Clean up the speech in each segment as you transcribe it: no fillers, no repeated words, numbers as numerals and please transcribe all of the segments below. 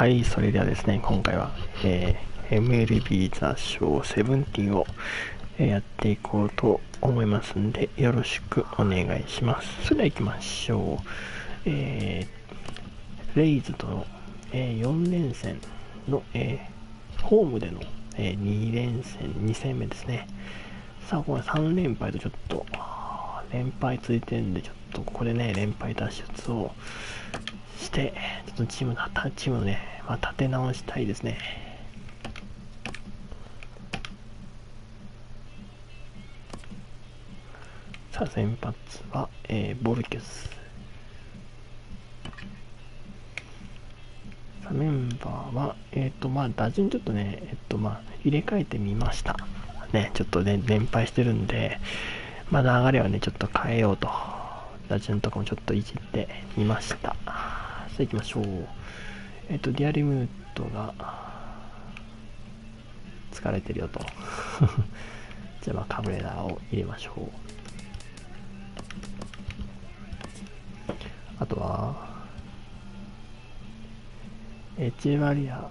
はい、それではですね、今回は、MLB ザショー17を、やっていこうと思いますんで、よろしくお願いします。それでは行きましょう。レイズとの、4連戦の、ホームでの、2連戦、2戦目ですね。さあ、これ3連敗とちょっと、連敗ついてるんで、ちょっとここでね、連敗脱出をして、ちょっとチームのね、立て直したいですね。さあ、先発は、ボルケス。さあ、メンバーは、打順ちょっとね、入れ替えてみました。ね、ちょっとね、連敗してるんで、流れはね、ちょっと変えようと。打順とかもちょっといじってみました。さあ、行きましょう。ディアリムートが、疲れてるよと。じゃあ、カブレラを入れましょう。あとは、エチェバリア。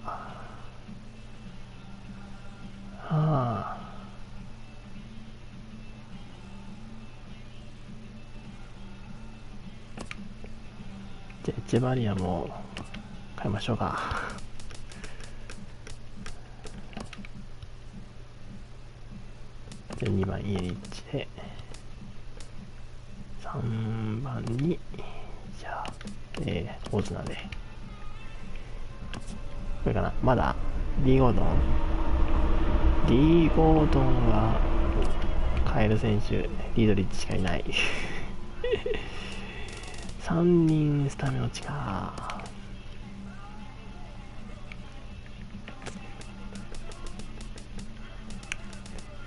じゃあエチェバリアも変えましょうか。じゃあ2番イエリッチで、3番にじゃあオズナで、これかな。まだリーゴードンは変える選手リードリッチしかいない。3人スタメン落ちか。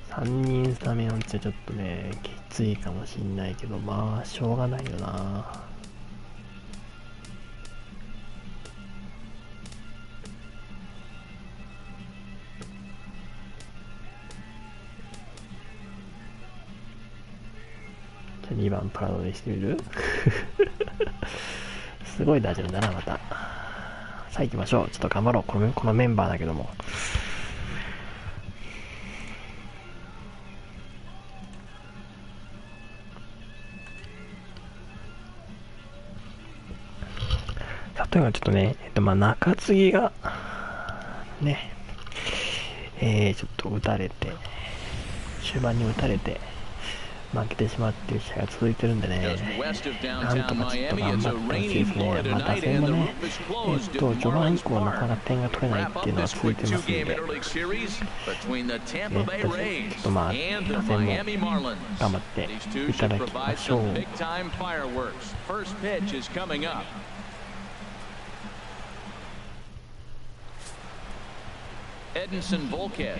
3人スタメン落ちはちょっとね、きついかもしんないけど、しょうがないよな。じゃあ2番プラドでしてみる。すごい打順だな、また。さあ行きましょう。ちょっと頑張ろう。このメンバーだけども。例えばちょっとね、中継ぎが、ね、ちょっと打たれて、終盤に打たれて、負けてしまうっていう試合が続いてるんでね、なんとかちょっと頑張ってほしいですね。打線もね、序盤以降なかなか点が取れないっていうのは続いてますんで、ちょっと打線も頑張っていただきましょう。Edinson Volquez,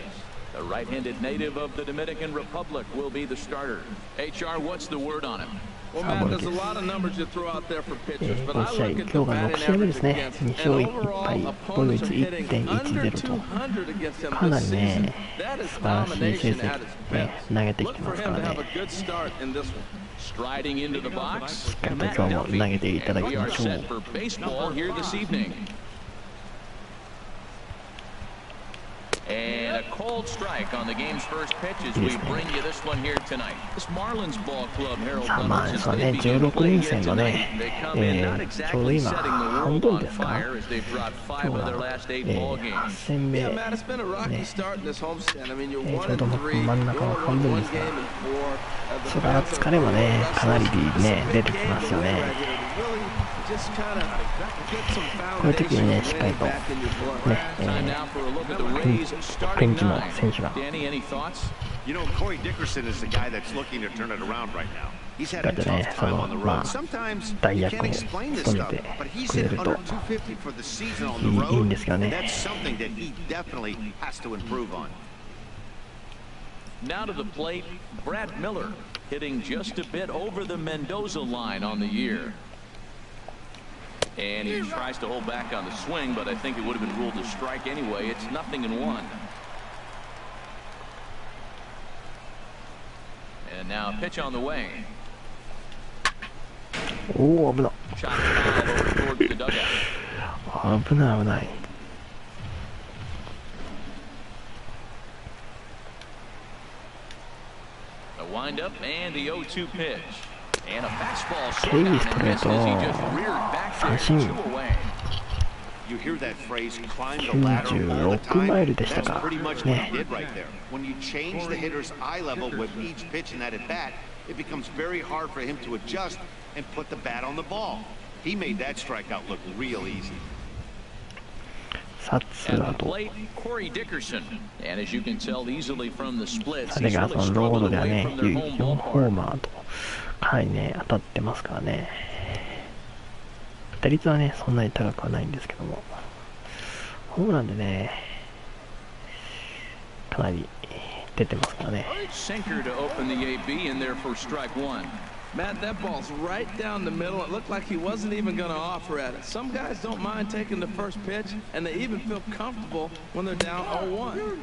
the right-handed native of the Dominican Republic, will be the starter. HR, what's the word on him? Well, Matt, there's a lot of numbers you throw out there for pitchers, but I look at the 今日が6 batting 試合目です average ね。 against 2 and 勝1 overall 敗、防御 opponents 率 are hitting under 1.10 と、 200 against them かな this り season. ね、 That is 素晴らしい成 domination 績 at its ね、 best. 投げてき Look て for ます him か to ら have ね。 a good start in this one. Striding into the box. しっかりと今日も投げていただき We ま are しょう。 set for baseball here this evening. And a cold strike on the game's first pitch as we bring you this one here tonight. This Marlins ball club, Harold さあSummers, そう as ね、 they begin 16 play 連 here 戦の tonight. ね、 They come in not ちょうど exactly 今、 setting the 半 world 分 on ですか。 fire as they've brought 5 of their last 8 ball 8 games. 戦目、 Yeah, Matt, it's been a rocky start in this homestand. I mean, you're ちょう 1 and ど 3. 真ん You 中の only 半 won 分 one ですが、 game and 4. それから疲れもね、かなりね、出てきますよね。こういう時にね、しっかりと、ね、ベンチの選手が、You know, Corey Dickerson is the guy that's looking to turn it around right now. He's had a だってね、 tough time on the road. その Sometimes 代 you 役 can't を explain this 務め stuff, て but he's くれ hit る under と 250 for the season on い the い road. んですけど And ね。 that's something that he definitely has to improve on. Now to the plate, Brad Miller hitting just a bit over the Mendoza line on the year. And he tries to hold back on the swing, but I think it would have been ruled a strike anyway. It's 0-1. And now a pitch on the way. おお、危な。 Shot foul over towards the dugout. 危ない危ない。The windup and the 0-2 pitch. And a fastball ケイ swung ス on ト and レー missed ト as he just reared back there, 三振 2 away. You hear that phrase, climb the ladder all the 96マイ time? ルでした That's か pretty much what ね he did right there. When you change the hitter's eye level with each pitch in that at bat, it becomes very hard for him to adjust and put the bat on the ball. He made that strikeout look real easy. サツ At ア the と plate, Corey Dickerson. And as you can tell easily from the splits, 彼 he's が really そのロード struggled では away ね from their home 4ホー ballpark. マーとかなりね当たってますからね。打率はねそんなに高くはないんですけども、ホームランでねかなり出てますからね。 Sinker to open the AB in there for strike one. Matt, that ball's right down the middle. It looked like he wasn't even going to offer at it. Some guys don't mind taking the first pitch, and they even feel comfortable when they're down 0-1.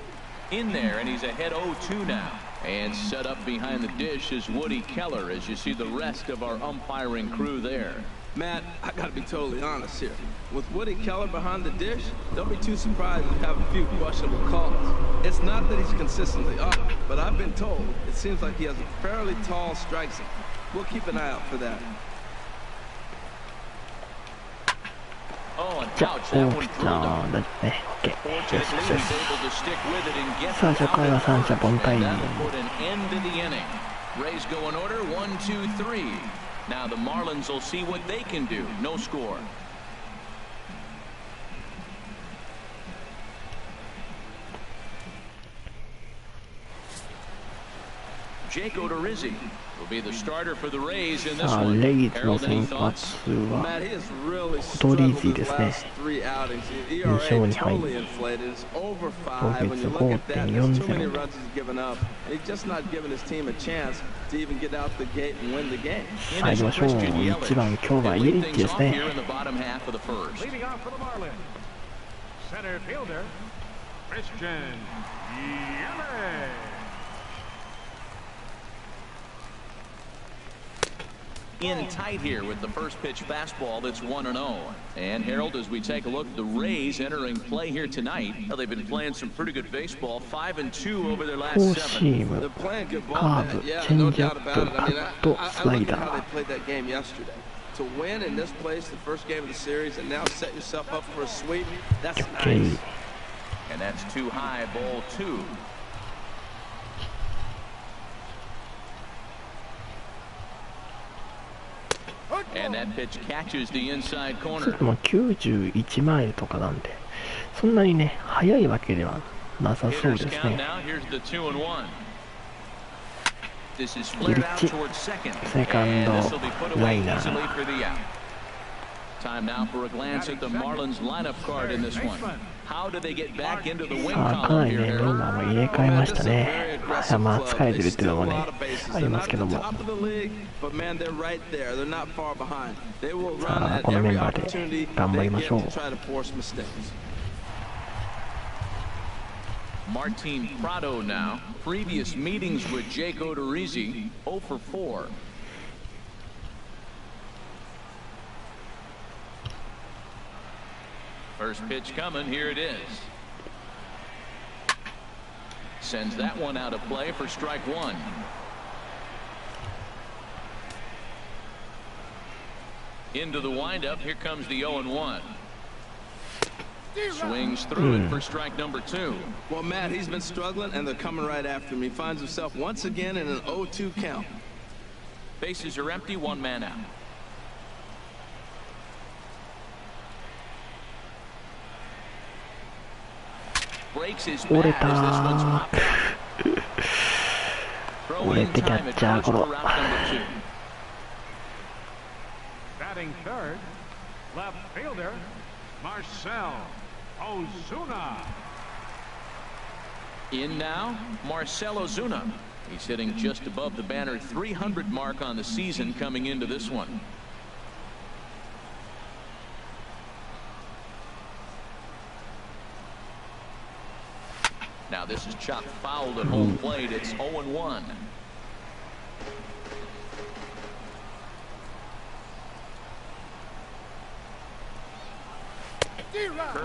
In there, and he's ahead 0-2 now. And set up behind the dish is Woody Keller as you see the rest of our umpiring crew there. Matt, I got to be totally honest here. With Woody Keller behind the dish, don't be too surprised if you have a few questionable calls. It's not that he's consistently up, but I've been told it seems like he has a fairly tall strike zone. We'll keep an eye out for that. Oh, and じゃあ ouch, 大 that one き drilled な him. だね。オッケー。よ Fortunately, しよ he しよ was し。 able to stick with it and get さあ the 初回 out は at 三者 first. 凡退。 And that will put an end to the inning. Rays go in order, 1, 2, 3. Now the Marlins will see what they can do. No score. Jake Odorizzi will be the starter for the Rays in this さあ one. レイズの Harold, 先 any 発 thoughts? は Matt, he has really オドリー struggled ズィ his ですね。 last 3 outings. His 印象 ERA に入 totally り inflated. It's over 防 5. 御 When 率 you look at that, there's too many 5.40 runs he's given up. He's just not giving his team a chance to even get out the gate and win the game. さあ行きましょう。1番今日はイエリッチですね。 Here in the bottom half of the first. Leading off for the Marlins, center fielder, Christian Yelich. In tight here with the first pitch fastball that's 1-0. And Harold, as we take a look at the Rays entering play here tonight, well, they've been playing some pretty good baseball, 5-2 over their フォ last ーシ 7. ーム、 They're playing good ball, カー Matt. ブ、 Yeah, チェ no ンジア doubt ップ、 about it. カ I mean, ット、ス I ライ look ダ at how they ー。 played that game yesterday. To win in this place, the first game of the series, and now set yourself up for a sweep, that's Okay. nice. And that's too high, ball 2. And that pitch catches the inside それ corner. でも91マイルとかなんで、そんなにね、速いわけではなさそう Hitters です count ね。 now. Here's the 2-1. This is ギリ flared ッチ、 out towards second. セカン And ド、 this will be put ラ away イナ easily ー。 for the out. Time now for a glance at the Marlins lineup card in this one. How do they get back into the win さあ、かな column り here, ね、メン Harold? バーも入れ替えましたね。まあ、疲れてるっていうのもね、ありますけども。 But man, they're right there. They're not far behind. They will さ run あ、 at このメ every ンバー opportunity で頑張 they りま get しょう。 to try to force mistakes. Martin Prado now. Previous meetings with Jake Odorizzi, 0 for 4. First pitch coming, here it is. Sends that one out of play for strike one. Into the windup, here comes the 0-1. Swings through it for strike number 2. Well, Matt, he's been struggling, and they're coming right after him. He finds himself once again in an 0-2 count. Bases are empty, 1 man out. Breaks his 折れ bat た as this one's ー。 popped out. Throw 折れ in てキャ time ッ at チャー first ゴ for ロ。 route number 2. Batting third, left fielder, Marcell Ozuna. In now, Marcell Ozuna. He's hitting just above the banner 300 mark on the season coming into this one. Now this is chopped foul at home plate. It's 0-1.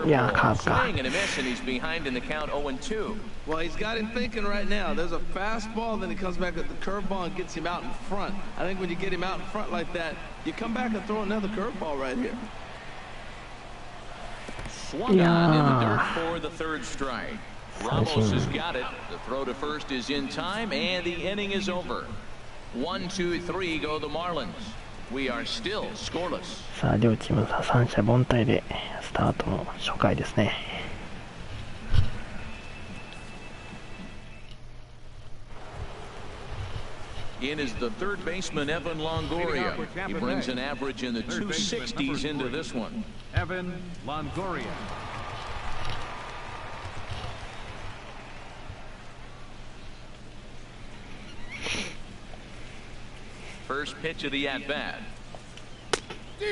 Yeah, swing and a miss, and he's behind in the count 0-2. Well, he's got him thinking right now. There's a fastball, then he comes back with the curveball and gets him out in front. I think when you get him out in front like that, you come back and throw another curveball right here. Swung on in the dirt for the third strike. Ramos has got it. The throw to first is in time, and the inning is over. 1, 2, 3 go the Marlins. We are still scoreless. さあ両チームさ三者凡退でスタートの初回ですね。In is the third baseman Evan Longoria. He brings an average in the 260s into this one. Evan Longoria. First pitch of the at-bat.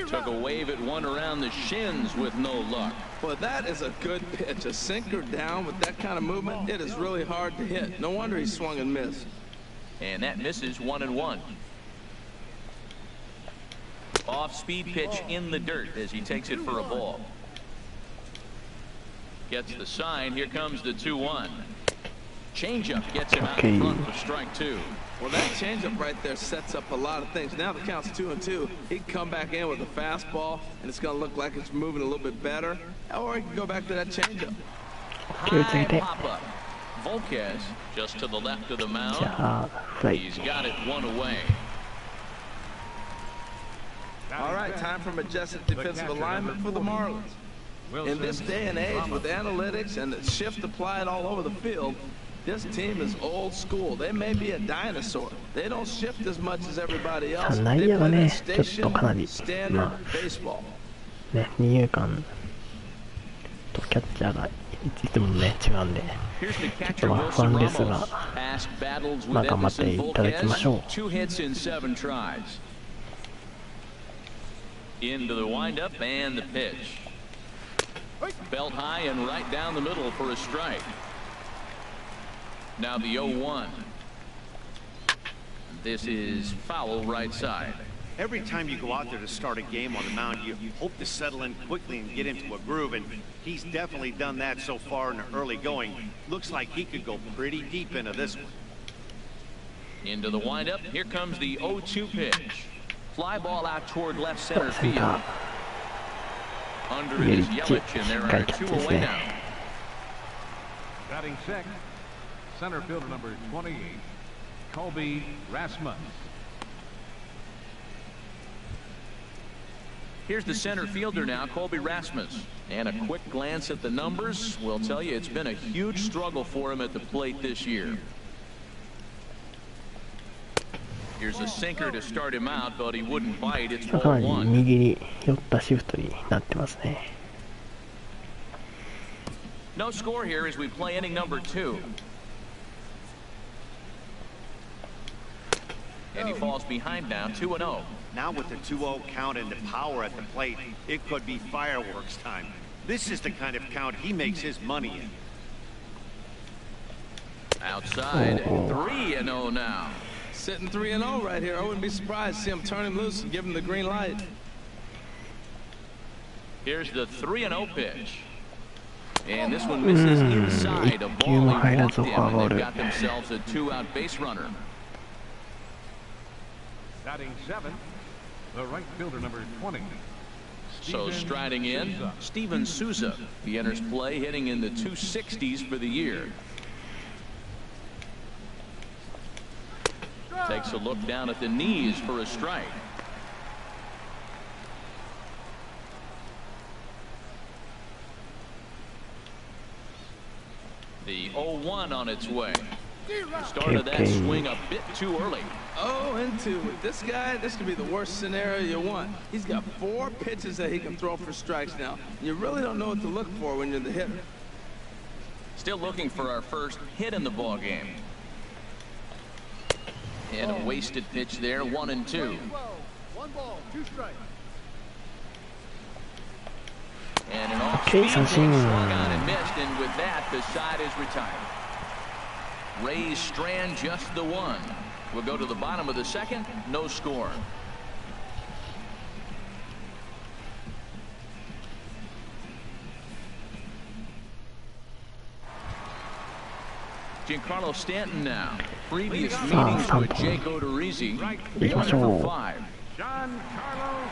Took a wave at one around the shins with no luck. Boy, that is a good pitch. A sinker down with that kind of movement, it is really hard to hit. No wonder he swung and missed. And that misses 1-1. Off-speed pitch in the dirt as he takes it for a ball. Gets the sign. Here comes the 2-1. Changeup gets him out in front for strike 2. Well, that changeup right there sets up a lot of things. Now the count's 2-2. He can come back in with a fastball, and it's going to look like it's moving a little bit better. Or he can go back to that changeup. High pop-up. Volquez just to the left of the mound. He's got it one away. All right, time for majestic defensive alignment for the Marlins. In this day and age, with analytics and the shift applied all over the field, this team is old school. They may be a dinosaur. They don't shift as much as everybody else. They play that station standard baseball. ね、二遊間とキャッチャーがいつもね違うんで、ちょっとまあ不安ですが、まあ頑張っていただきましょう。2 hits in 7 tries. Into the windup and the pitch. Belt high and right down the middle for a strike. Now the 0-1. This is foul right side. Every time you go out there to start a game on the mound, you hope to settle in quickly and get into a groove, and he's definitely done that so far in the early going. Looks like he could go pretty deep into this one. Into the windup. Here comes the 0-2 pitch. Fly ball out toward left center field. Under it is Yelich, and there are 2 away now. Batting sixth, center fielder number 28, Colby Rasmus. Here's the center fielder now, Colby Rasmus. And a quick glance at the numbers will tell you it's been a huge struggle for him at the plate this year. Here's a sinker to start him out, but he wouldn't bite. It's かなり 1. 右に寄ったシフトになってますね。No score here as we play inning number 2. And he falls behind now, 2-0. Now with the 2-0 count and the power at the plate, it could be fireworks time. This is the kind of count he makes his money in. Outside, 3-0 now. Sitting 3-0 right here. I wouldn't be surprised to see him turn him loose and give him the green light. Here's the 3-0 pitch. And this one misses inside. A ball he walked him, and they've got themselves a 2-out base runner. Batting seventh, the right fielder number 20. So striding in, Steven Souza. He enters play hitting in the 260s for the year. Takes a look down at the knees for a strike. The 0-1 on its way. Started that swing a bit too early. 0-2 with this guy. This could be the worst scenario you want. He's got 4 pitches that he can throw for strikes now. You really don't know what to look for when you're the hitter. Still looking for our first hit in the ball game. And a wasted pitch there, 1-2. 1 ball, 2 strikes. And an off-speed swung on and missed, and with that, the side is retired. Rays strand just the 1. We'll go to the bottom of the second, no score. Giancarlo Stanton now. Previous meetings with Jake Odorizzi. Going for 5. Giancarlo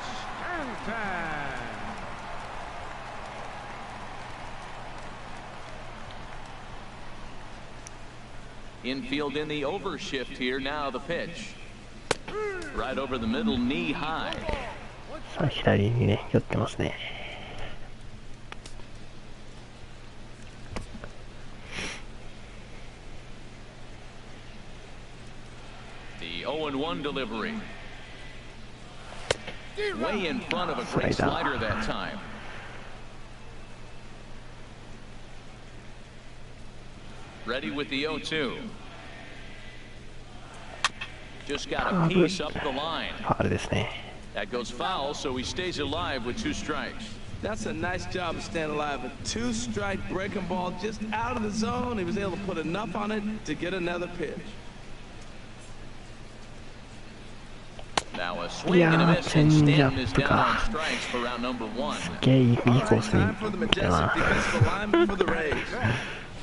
Stanton. Infield in the overshift here. Now the pitch. Right over the middle, knee high. さあ左にね寄ってますね。The 0-1 delivery. Way in front of a great slider that time. Ready with the 0-2. Just got a piece up the line. ファウルですね。 That goes foul, so he stays alive with 2 strikes. That's a nice job of staying alive. A 2-strike breaking ball just out of the zone. He was able to put enough on it to get another pitch. Now a swing and a miss, and Stanton is down on strikes for round number 1. すげえいいコースに Time for the 来た majestic な。 defensive alignment for the Rays.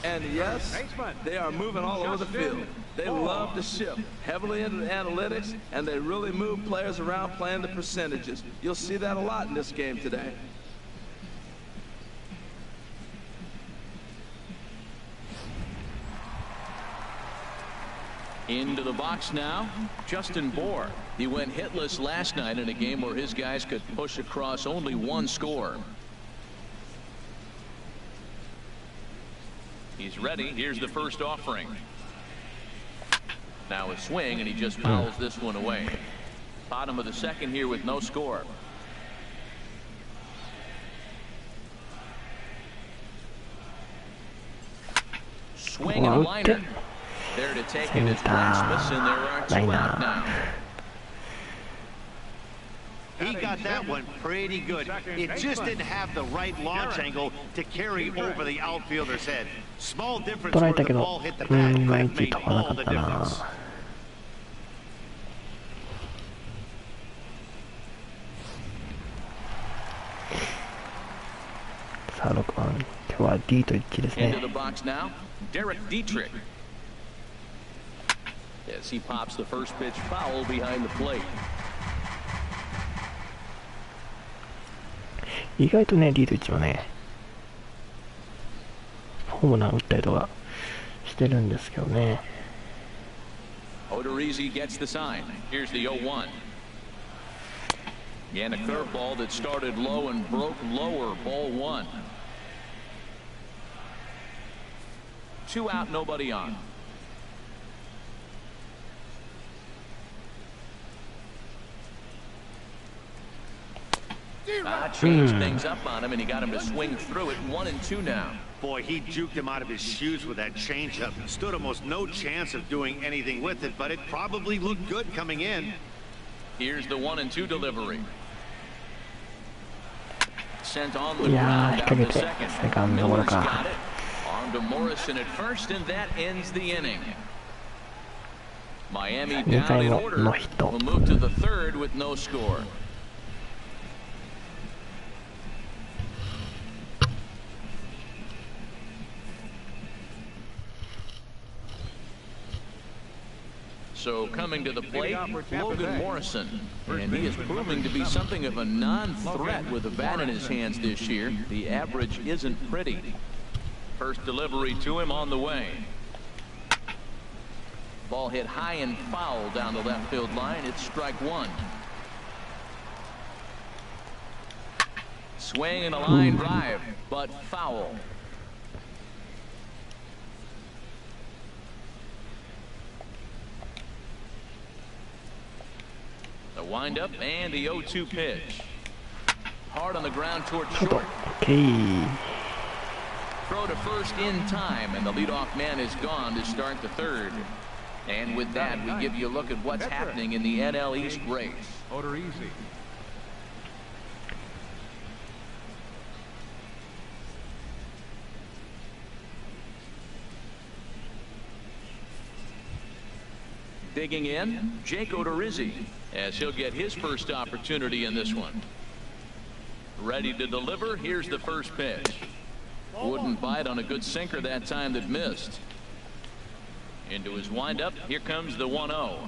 And yes, they are moving all over the field. They love to shift heavily into the analytics, and they really move players around playing the percentages. You'll see that a lot in this game today. Into the box now, Justin Bohr. He went hitless last night in a game where his guys could push across only 1 score. He's ready. Here's the first offering. Now a swing, and he just fouls this one away. Bottom of the second here with no score. Swing and a liner. There to take it is Rasmus, and there are 2 out now. He got that one pretty good. It just didn't have the right launch angle to carry over the outfielder's head. Small difference 捉え where た the けど、 ball hit the い bat ま could い have ち made 飛ばなか all っ the たな。 difference. さあ6番、今日は D と1です Into ね。 the box now, Derek Dietrich. As he pops the first pitch foul behind the plate. 意外とね D と1はね、ホームラン打ったりとかしてるんですけどね。Odorizzi gets the sign. Here's the 0-1. And a curveball that started low and broke lower. Ball 1. 2 out, nobody on. Changed things up on him, and he got him to swing through it. 1-2 now. Boy, he juked him out of his shoes with that changeup. Stood almost no chance of doing anything with it, but it probably looked good coming in. Here's the 1-2 delivery. Sent on the いやー、 ground 引っ out 掛け to て second. セカンドゴロ Miller's か。 got it. On to Morrison at first, and that ends the inning. Miami 2 down 回 in も order. ノーヒット。 We'll move to the third with no score. So coming to the plate, Logan Morrison, and he is proving to be something of a non-threat with a bat in his hands this year. The average isn't pretty. First delivery to him on the way. Ball hit high and foul down the left field line. It's strike 1. Swing and a line drive, but foul. The windup and the 0-2 pitch. Hard on the ground toward short. OK。 Throw to first in time, and the leadoff man is gone to start the third. And with that, we give you a look at what's happening in the NL East race. Odorizzi. Digging in, Jake Odorizzi, as he'll get his first opportunity in this one. Ready to deliver. Here's the first pitch. Wouldn't bite on a good sinker that time that missed. Into his windup. Here comes the 1-0.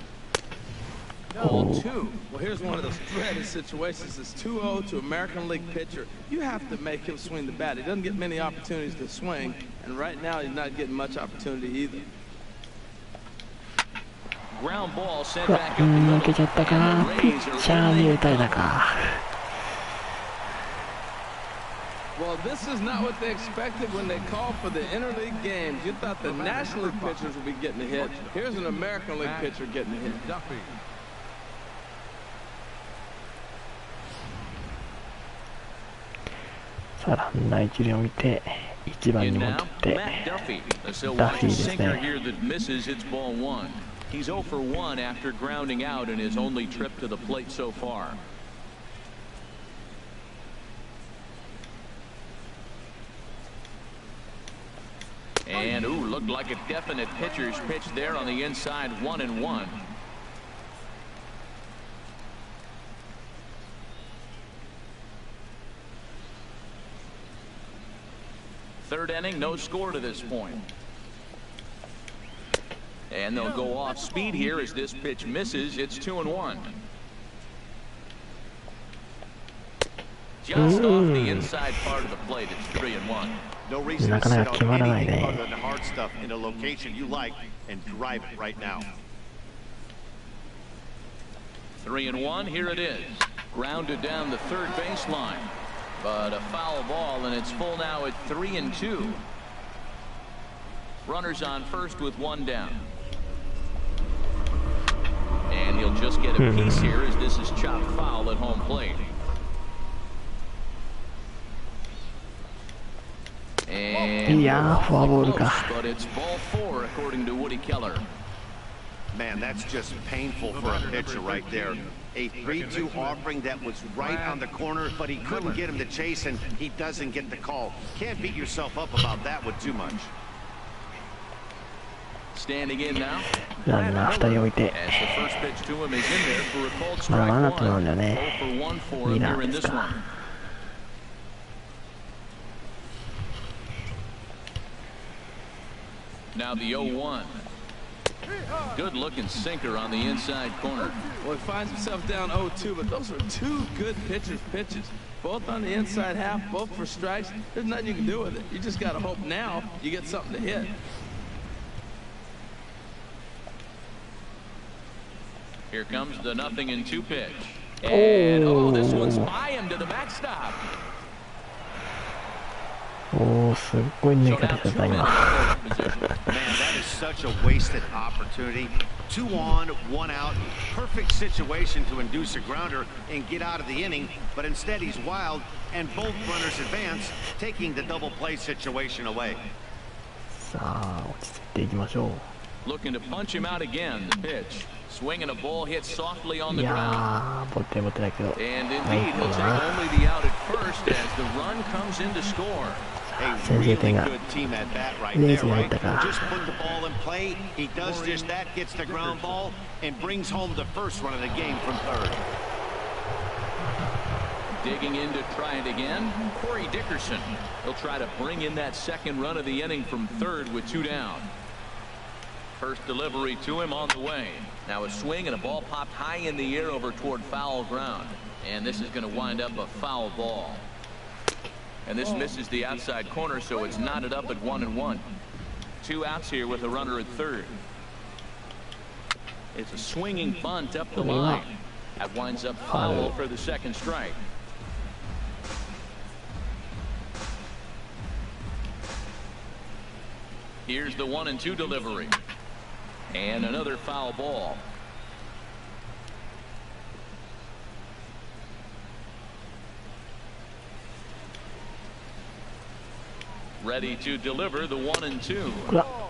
0-2. Well, here's one of those dreaded situations. It's 2-0 to American League pitcher. You have to make him swing the bat. He doesn't get many opportunities to swing, and right now he's not getting much opportunity either. Ground ball sent back up the middle. 抜けちゃったか。ピッチャーに打たれたか。Well, this is not what they expected when they called for the interleague games. You thought the National League pitchers would be getting a hit. Here's an American League pitcher getting a hit. さあランナー一塁を見て1番に戻ってダフィーですね。 He's 0 for 1 after grounding out in his only trip to the plate so far. And looked like a definite pitcher's pitch there on the inside. 1-1. Third inning, no score to this point. And they'll go off speed here as this pitch misses. It's 2-1. Just off the inside part of the plate, it's 3-1. No reason to sit on anything other than the hard stuff in a location you like and drive it right now. 3-1. Here it is. Grounded down the third baseline. But a foul ball, and it's full now at 3-2. Runners on first with one down. And he'll just get a piece here as this is chopped foul at home plate. And but it's ball 4 according to Woody Keller. Man, that's just painful for a pitcher right there. A 3-2 offering that was right on the corner, but he couldn't get him to chase, and he doesn't get the call. Can't beat yourself up about that one too much. Standing in now. ランナー2人置いて、まあワンアウトなんだよね。2ランですか。Now the 0-1. Good looking sinker on the inside corner. Well, he finds himself down 0-2, but those are two good pitchers' pitches. Both on the inside half, both for strikes. There's nothing you can do with it. You just got to hope now you get something to hit. Here comes the 0-2 pitch. And this one's by him to the backstop. おお、すっごい抜け方してた今。 Man, that is such a wasted opportunity. 2 on, 1 out. Perfect situation to induce a grounder and get out of the inning, but instead he's wild, and both runners advance, taking the double play situation away. さあ、落ち着いていきましょう。 Looking to punch him out again. The pitch. Swinging a ball hit softly on the い ground. やー、ボテボテだけど。 And indeed, he'll take only the out at first as the run comes in to score. A really good team at bat right there, right? Just put the ball in play. He does just that, gets the ground ball, and brings home the first run of the game from third. Digging in to try it again. Corey Dickerson. He'll try to bring in that second run of the inning from third with 2 down. First delivery to him on the way. Now a swing and a ball popped high in the air over toward foul ground. And this is going to wind up a foul ball. And this misses the outside corner, so it's knotted up at 1-1. 2 outs here with a runner at third. It's a swinging bunt up the line. That winds up foul for the second strike. Here's the 1-2 delivery. And another foul ball. Ready to deliver the 1-2.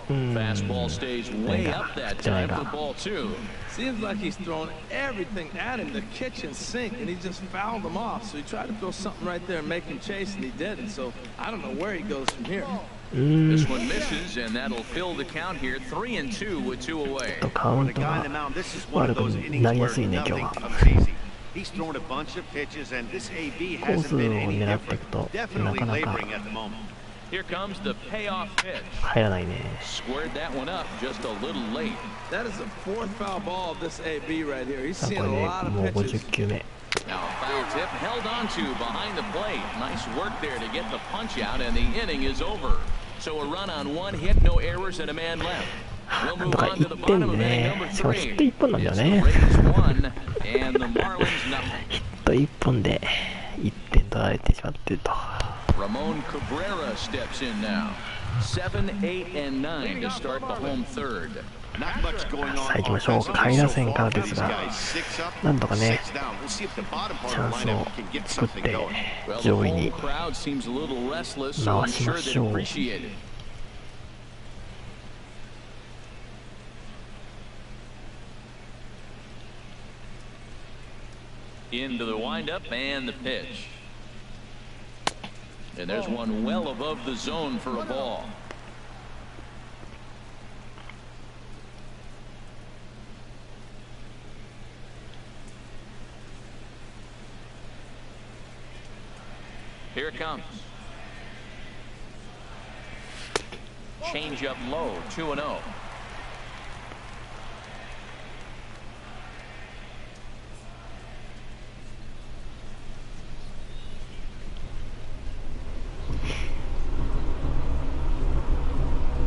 Fastball stays way up that time for ball 2. Seems like he's thrown everything at him, the kitchen sink, and he just fouled them off. So he tried to throw something right there and make him chase, and he didn't. So I don't know where he goes from here. This one misses, and that'll fill the count here. 3-2 with 2 away. For the guy on the mound, this is one of those innings where nothing comes easy. He's thrown a bunch of pitches, and this AB hasn't been any different. Definitely laboring at the moment. Here comes the payoff pitch. 入らないね。 Squared that one up just a little late. That is the fourth foul ball of this AB right here. He's さあ seen これ a ね、 lot もう of pitches. 50球目。 Now a foul tip held on to behind the plate. Nice work there to get the punch out, and the inning is over. So a run on one hit, no errors, and a man left. We'll なん move とか on to the 1点 bottom で of inning ね、 number しかもヒット 3. 1本なんだよ It's the ね。 Rays 1 and the Marlins nothing. ヒット1本で1点取られてしまっていると。 Ramon Cabrera steps in now. 7, 8, and 9 to start the home third. さあ行きましょう。下位打線からですが、なんとかね、チャンスを作って上位に回しましょう。Into the windup and the pitch. And there's one well above the zone for a ball. Here it comes. Change up low, 2-0.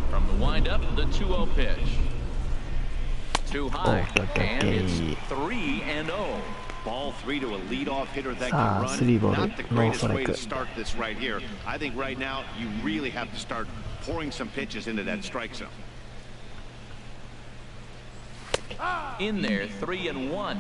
From the windup, the 2-0 pitch. Too high, and it's 3-0. Ball 3 to a leadoff hitter that Ah, can three run. ball, Not the no greatest way strike. to start this right here. I think right now you really have to start pouring some pitches into that strike zone. In there, 3-1.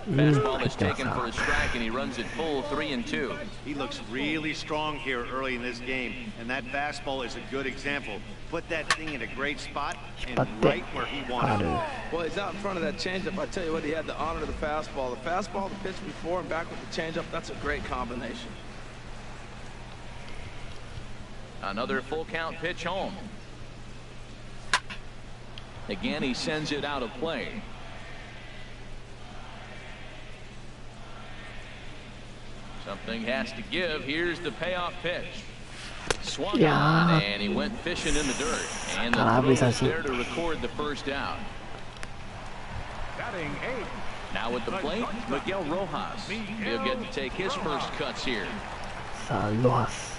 Fastball is taken for a strike, and he runs it full 3-2. He looks really strong here early in this game, and that fastball is a good example. Put that thing in a great spot and right where he wanted it. Well, he's out in front of that changeup. I tell you what, he had the honor of the fastball. The fastball, the pitch before and back with the changeup, that's a great combination. Another full count pitch home. Again, he sends it out of play. Something has to give. Here's the payoff pitch. Swung on, and he went fishing in the dirt. And the throw is there to record the first out. Batting 8. Now at the plate, Miguel Rojas. He'll get to take his first cuts here. さあ、ロハス。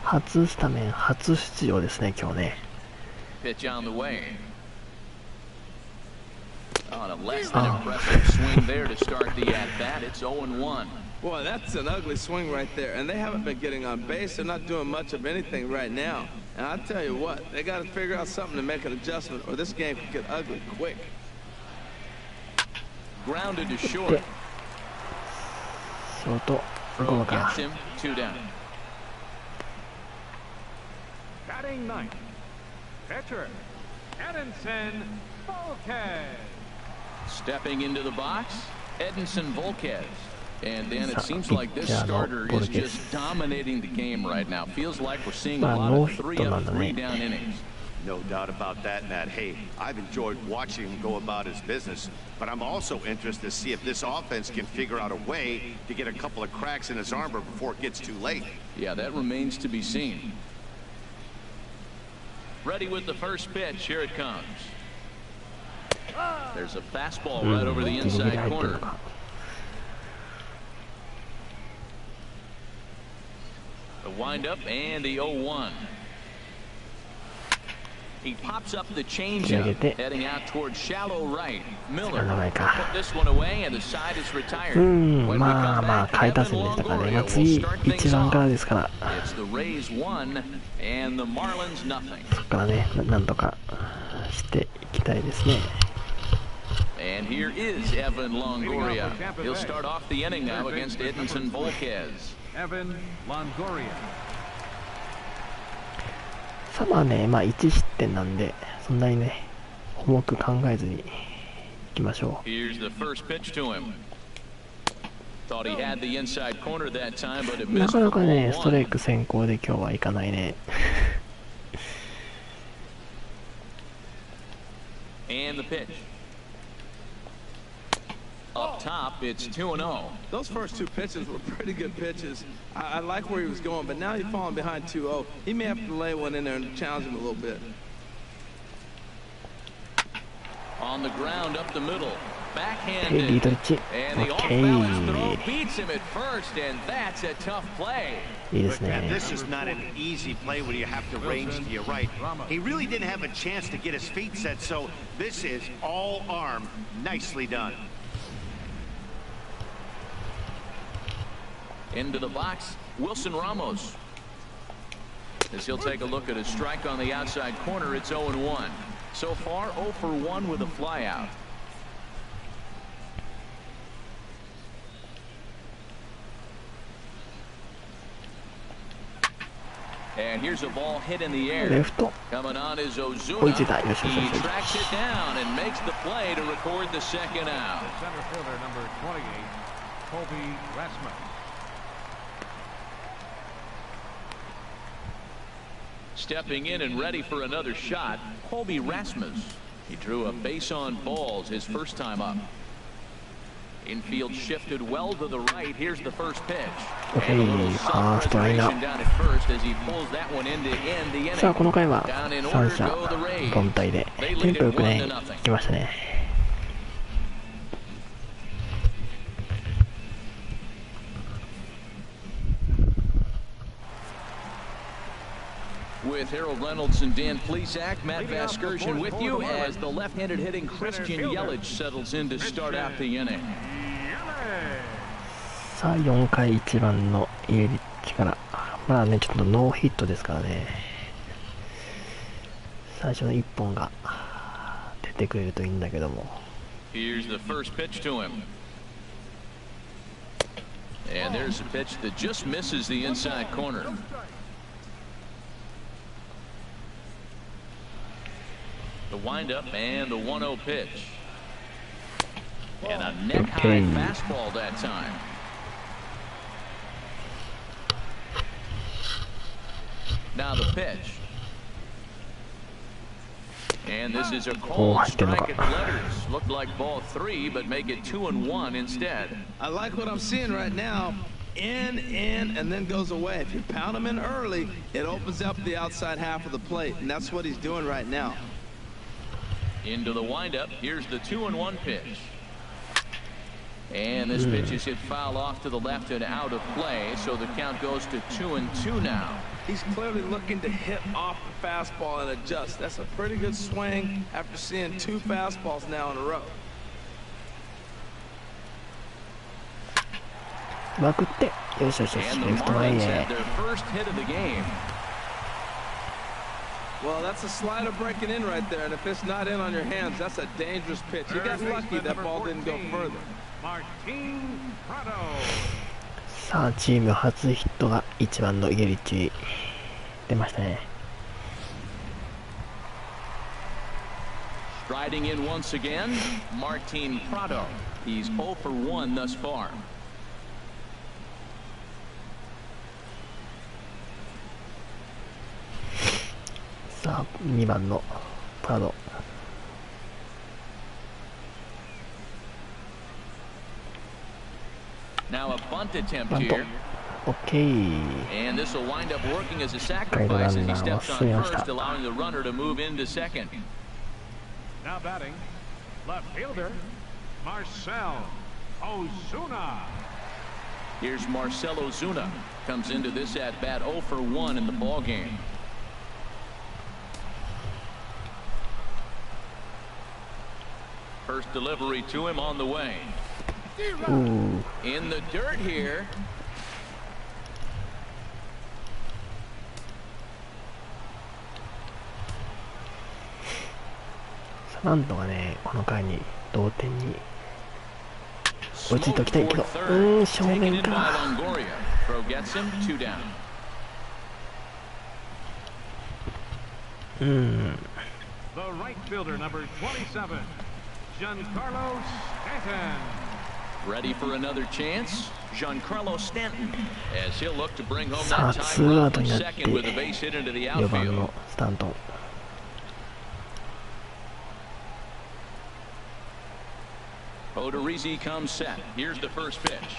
初スタメン、初出場ですね、今日ね。 Pitch on the way. On a less than impressive swing there to start the at-bat. It's 0-1. Boy, that's an ugly swing right there. And they haven't been getting on base. They're not doing much of anything right now. And I'll tell you what, they got to figure out something to make an adjustment, or this game could get ugly quick. Grounded to short. ショート、ゴーか。 Gets him 2 down. Batting 9th. Pitcher. Edinson Volquez. Stepping into the box, Edinson Volquez. And then it seems like this starter is just dominating the game right now. Feels like we're seeing a lot of 3 up, 3 down innings. No doubt about that, Matt. Hey, I've enjoyed watching him go about his business, but I'm also interested to see if this offense can figure out a way to get a couple of cracks in his armor before it gets too late. Yeah, that remains to be seen. Ready with the first pitch. Here it comes. There's a fastball right over the inside corner. The windup and the 0-1. He pops up the changeup, heading out towards shallow right. Miller put this one away, and the side is retired. まあまあ、下位打線でしたからね。まあ、次、1番からですから。 It's the Rays 1 and the Marlins nothing. そこからね、なんとかしていきたいですね。 And here is Evan Longoria. He'll start off the inning now against Edinson Volquez. Evan Longoria. さあまあね、まあ1失点なんで、そんなにね、重く考えずにいきましょう。Here's the first pitch to him. Thought he had the inside corner that time, but it な missed かな for かね、 ball ストライ one. ク先行で今日はいかないね。And the pitch. Up top, it's 2-0. Those first two pitches were pretty good pitches. I like where he was going, but now he's falling behind 2-0. He may have to lay one in there and challenge him a little bit. On the ground up the middle. リー Backhanded. ド1。 And the オッケ off-balance throw ー。 beats him at first, and that's a tough play. いいです But ね。 this is not an easy play when you have to range to your right. He really didn't have a chance to get his feet set, so this is all arm. Nicely done. Into the box, Wilson Ramos. As he'll take a look at a strike on the outside corner, it's 0-1. So far, 0 for 1 with a flyout. And here's a ball hit in the レ air. フト。 Coming on is 追い Ozuna. ついた。よしよしよ He しよし。 tracks it down and makes the play to record the second out. Center fielder number 28, Colby Rasmus. Stepping in and ready for another shot, Colby Rasmus. He drew a base on balls his first time up. Infield shifted well to the right. Here's the first pitch. And a little self-preservation down at first as he pulls that one in to end the さあ inning. この回は Down in 三 order 者 go the Rays. 凡退で They テン lead ポよ it く 1 ね to nothing. 来ましたね。With Harold Reynolds and Dan Plesac, Matt Vasgersian with you as the left-handed hitting Christian Yelich settles in to start out the inning. さあ4回1番のイエリッチから、まあねちょっとノーヒットですからね、最初の1本が出てくれるといいんだけども。 Here's the first pitch to him. And there's a pitch that just misses the inside corner. The windup and the 1-0 pitch. And a neck-high fastball that time. Now the pitch. And this is a cold strike at the letters. Looked like ball 3, but make it 2-1 instead. I like what I'm seeing right now. In, and then goes away. If you pound him in early, it opens up the outside half of the plate, and that's what he's doing right now. Into the windup. Here's the 2-1 pitch. And this pitch is hit foul off to the left and out of play, so the count goes to 2-2 now. He's clearly looking to hit off the fastball and adjust. That's a pretty good swing after seeing 2 fastballs now in a row. まくってよしよしよし And the レフト前 Marlins へ had their first hit of the game. Well, that's a slider breaking in right there, and if it's not in on your hands, that's a dangerous pitch. You got lucky that ball didn't go further. Martin Prado. さあチーム初ヒットが1番のイエリッチ出ましたね。 Striding in once again, Martin Prado. He's 0 for 1 thus far.さあ2番のプラド。 Now a bunt attempt バント here. オッケー。 And this will wind up working as a sacrifice as he steps on first, allowing the runner to move into second. Now batting, left fielder, Marcell Ozuna. Here's Marcell Ozuna. Comes into this at bat 0 for 1 in the ball game. First delivery to him on the way. In the dirt here. なんとかねこの回に同点に追いついておきたいけど、正面か。The right fielder, number 27, Giancarlo Stanton. Ready for another chance? Giancarlo Stanton, as he'll look to bring home さあ that ツ time ーアウ run ト from になって second with a base hit into the 4番 outfield. のスタントン。 Odorizzi comes set. Here's the first pitch.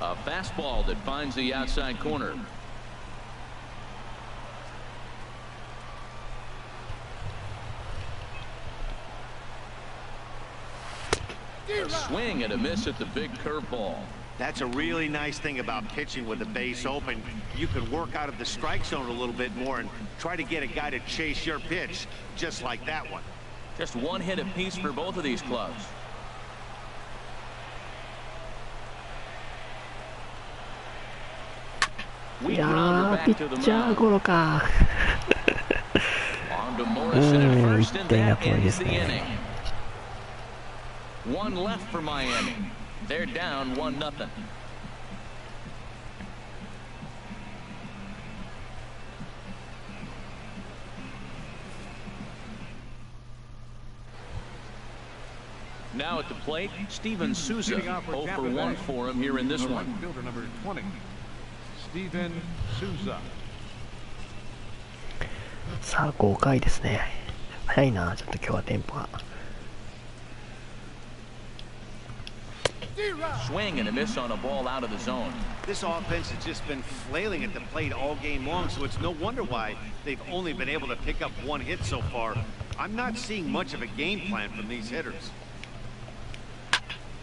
A fastball that finds the outside corner. A swing and a miss at the big curveball. That's a really nice thing about pitching with the base open. You can work out of the strike zone a little bit more and try to get a guy to chase your pitch, just like that one. Just one hit apiece for both of these clubs. We いや ground ー her ピ back to the ッチャー mound. ゴロか。 On to Morrison at first, and 点が that 遠いで ends す the ね。 inning. One left for Miami. They're down 1-0. Now at the plate, Steven Souza. 0 for 1 for him here in this one. Fielder number 20, Steven Souza. さあ5回ですね。早いな、ちょっと今日はテンポが。 Swing and a miss on a ball out of the zone. This offense has just been flailing at the plate all game long, so it's no wonder why they've only been able to pick up one hit so far. I'm not seeing much of a game plan from these hitters.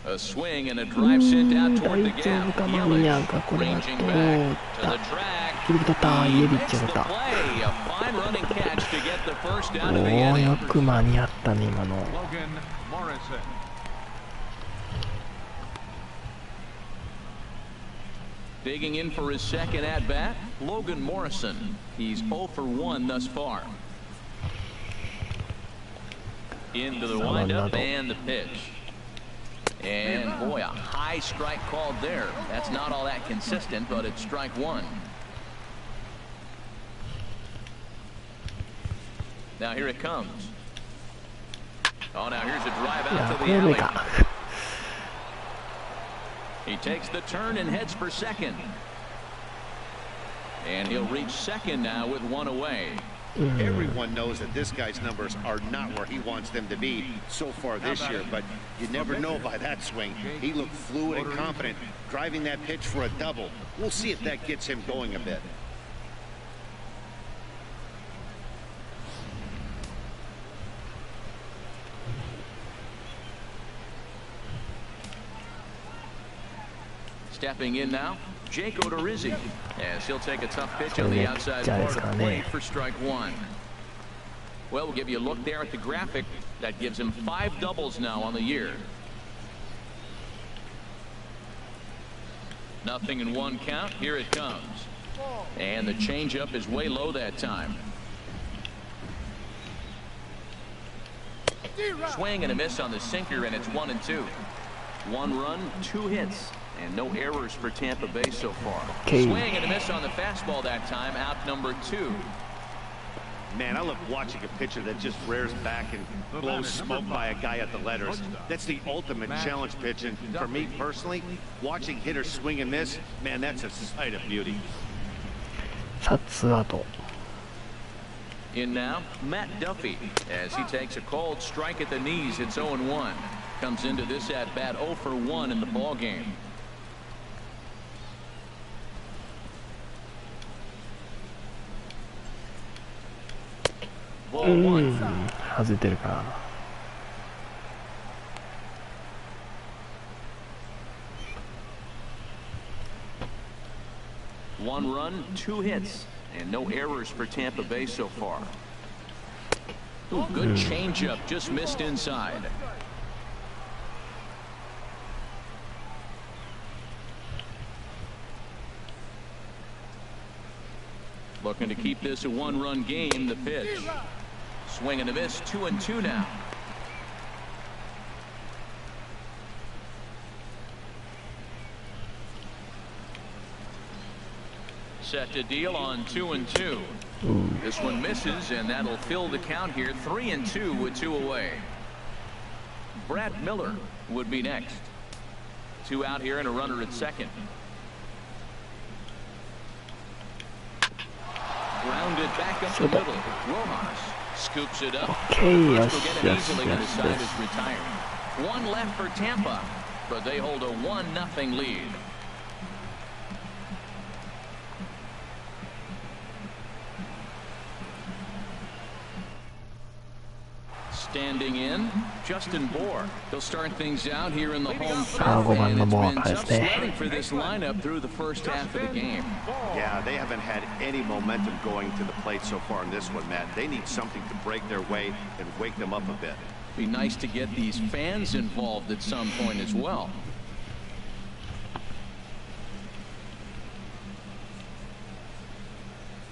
A swing and a drive sent out toward the 大丈夫 gap. か、マミヤン Yelich か、これは ranging 通 back っ to た。 the track. 切り取った、イエ He リッ makes チ the を取った。 play. A fine running catch to get the first out of the おー、 inning. よく間に合ったね、今の。 Logan Morrison. Digging in for his second at bat, Logan Morrison. He's 0 for 1 thus far. Into the windup and the pitch. And boy, a high strike called there. That's not all that consistent, but it's strike one. Now here it comes. Oh, now here's a drive いや out ー、 to こ the れ目 alley. か。 He takes the turn and heads for second. And he'll reach second now with one away. Everyone knows that this guy's numbers are not where he wants them to be so far this year, but you never know by that swing. He looked fluid and confident, driving that pitch for a double. We'll see if that gets him going a bit. Stepping in now, Jake Odorizzi, as he'll take a tough pitch on the outside part of the plate for strike one. Well, we'll give you a look there at the graphic. That gives him 5 doubles now on the year. Nothing in one count. Here it comes. And the changeup is way low that time. Swing and a miss on the sinker, and it's 1-2. 1 run, 2 hits. And no errors for Tampa Bay so far. Okay. Swing and a miss on the fastball that time, out number 2. Man, I love watching a pitcher that just rears back and blows smoke by a guy at the letters. That's the ultimate challenge pitch, and for me personally, watching hitters swing and miss, man, that's a sight of beauty. さあツーアウト。 In now, Matt Duffy, as he takes a cold strike at the knees. It's 0-1. Comes into this at bat 0 for 1 in the ball game. 外れてるか。 1 run, 2 hits, and no errors for Tampa Bay so far. Ooh, good changeup, just missed inside. Looking to keep this a 1-run game. The pitch. Swing and a miss. 2-2 now. Set to deal on 2-2. This one misses, and that'll fill the count here. 3-2 with 2 away. Brad Miller would be next. Two out here and a runner at second. Grounded back up the middle. Rojas scoops it up. Okay, First will get it easily and his side is retired. One left for Tampa, but they hold a 1-0 lead. Standing in, Justin Bohr. He'll start things out here in the home fifth, and it's been tough sledding for this lineup through the first half of the game. Yeah, they haven't had any momentum going to the plate so far in this one, Matt. They need something to break their way and wake them up a bit. Be nice to get these fans involved at some point as well.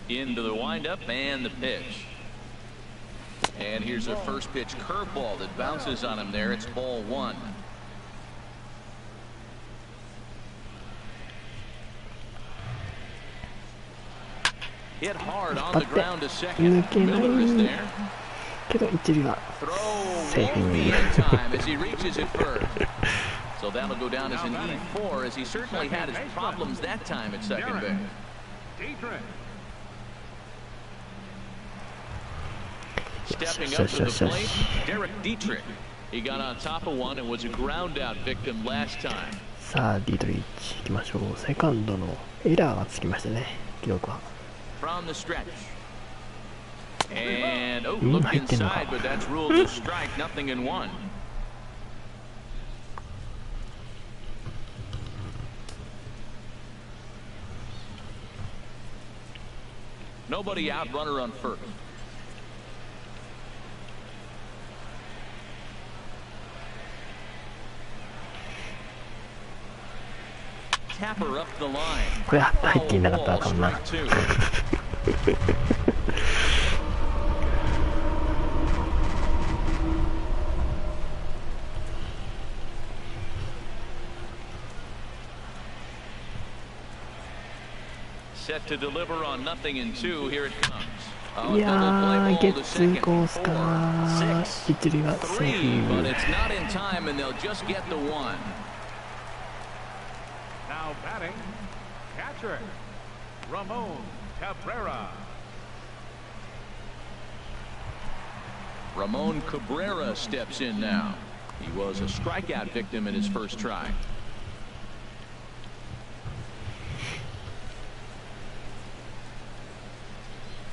Into the windup and the pitch. And here's a first pitch curveball that bounces on him there. It's ball one. Hit hard on the ground to second. Miller is there. Throw won't be in time as he reaches it first. So that'll go down as an E4, as he certainly had his problems that time at second base. Stepping up to the plate, Derek Dietrich. He got on top of one and was a ground out victim last time. さあディートリッチ行きましょう。セカンドのエラーがつきましたね。記録は。From the stretch. And look inside, but that's ruled a strike. Nothing in one. Nobody out, runner on first. Tapper up the line. これ入っていなかったらかもな。Set to deliver on 0-2. Here it comes. いやー、ゲッツーコースかー。一塁はセーフ。But it's not in time, and they'll just get the one. Now batting, catcher, Ramon Cabrera. Ramon Cabrera steps in now. He was a strikeout victim in his first try.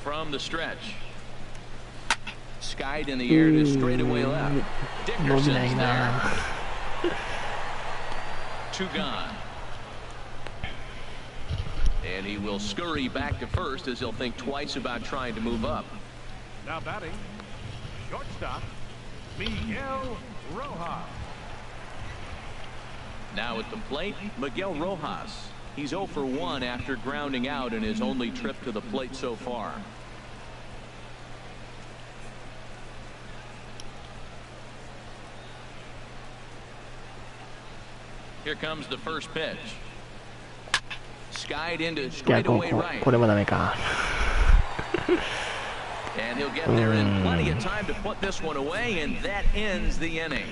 From the stretch. Skied in the air to straightaway left. Dickerson's there. Two gone. And he will scurry back to first as he'll think twice about trying to move up. Now batting, shortstop, Miguel Rojas. Now at the plate, Miguel Rojas. He's 0 for 1 after grounding out in his only trip to the plate so far. Here comes the first pitch. Skied into straightaway right. これもダメか。And he'll get there in plenty of time to put this one away, and that ends the inning.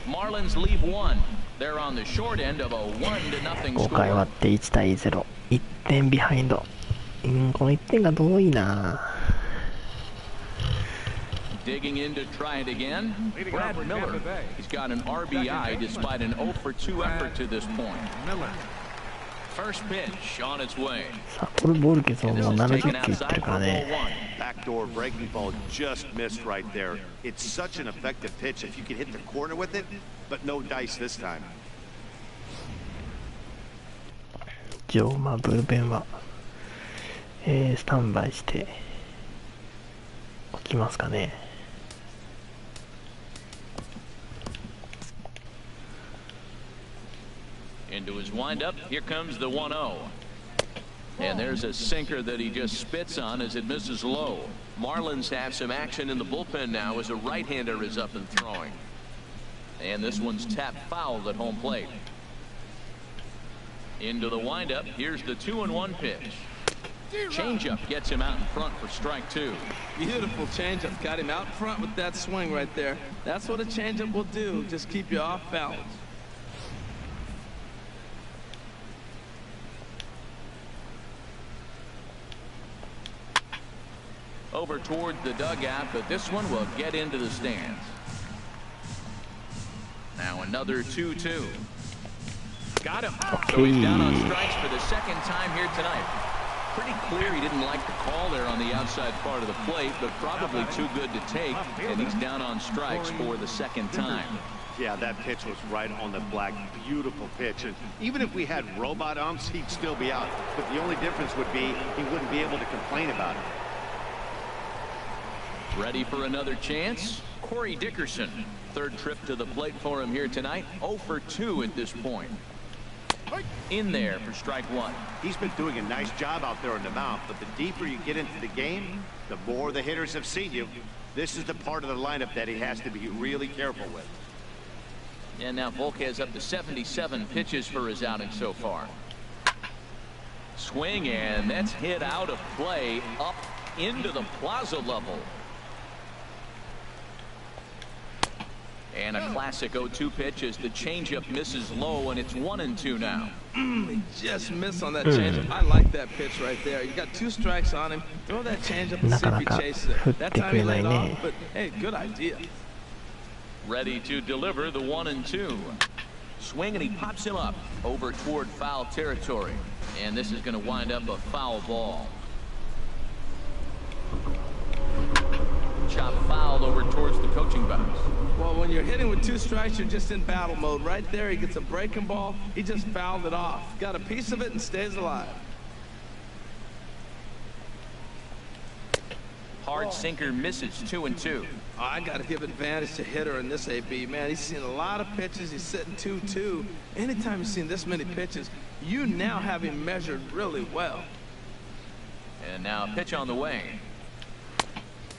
Marlins leave one. They're on the short end of a 1-0 5回終わって1対0。1点ビハインド。この1点が遠いな。Digging in to try it again. Brad Miller. He's got an RBI despite an 0 for 2 effort to this point. First pitch on its way. さあ、これボールケツももう70球いってるからね。Backdoor breaking ball just missed right there. It's such an effective pitch if you can hit the corner with it, but no dice this time. 一応まあブルペンは、スタンバイしておきますかね。Into his windup, here comes the 1-0. And there's a sinker that he just spits on as it misses low. Marlins have some action in the bullpen now as a right-hander is up and throwing. And this one's tapped foul at home plate. Into the windup, here's the 2-1 pitch. Changeup gets him out in front for strike two. Beautiful changeup. Got him out front with that swing right there. That's what a changeup will do. Just keep you off balance. over toward the dugout, but this one will get into the stands. Now another 2-2. Got him. So he's down on strikes for the second time here tonight. Pretty clear he didn't like the call there on the outside part of the plate, but probably too good to take, and he's down on strikes for the second time. Yeah, that pitch was right on the black. Beautiful pitch. And even if we had robot umps, he'd still be out. But the only difference would be he wouldn't be able to complain about it. Ready for another chance? Corey Dickerson. Third trip to the plate for him here tonight. 0 for 2 at this point. In there for strike one. He's been doing a nice job out there in the mound, but the deeper you get into the game, the more the hitters have seen you. This is the part of the lineup that he has to be really careful with. And now Volk has up to 77 pitches for his outing so far. Swing, and that's hit out of play up into the plaza level. And a classic 0-2 pitch as the changeup misses low, and it's 1-2 now. He just missed on that changeup. I like that pitch right there. You got 2 strikes on him. Throw that changeup and see if he chases it. That time he laid off, but hey, good idea. Ready to deliver the 1-2. Swing, and he pops him up over toward foul territory. And this is going to wind up a foul ball. Chop foul over towards the coaching box. Well, when you're hitting with 2 strikes, you're just in battle mode. Right there, he gets a breaking ball. He just fouled it off. Got a piece of it and stays alive. Hard sinker misses 2-2. Oh, I got to give advantage to hitter in this AB. Man, he's seen a lot of pitches. He's sitting 2-2. Anytime you've seen this many pitches, you now have him measured really well. And now a pitch on the way.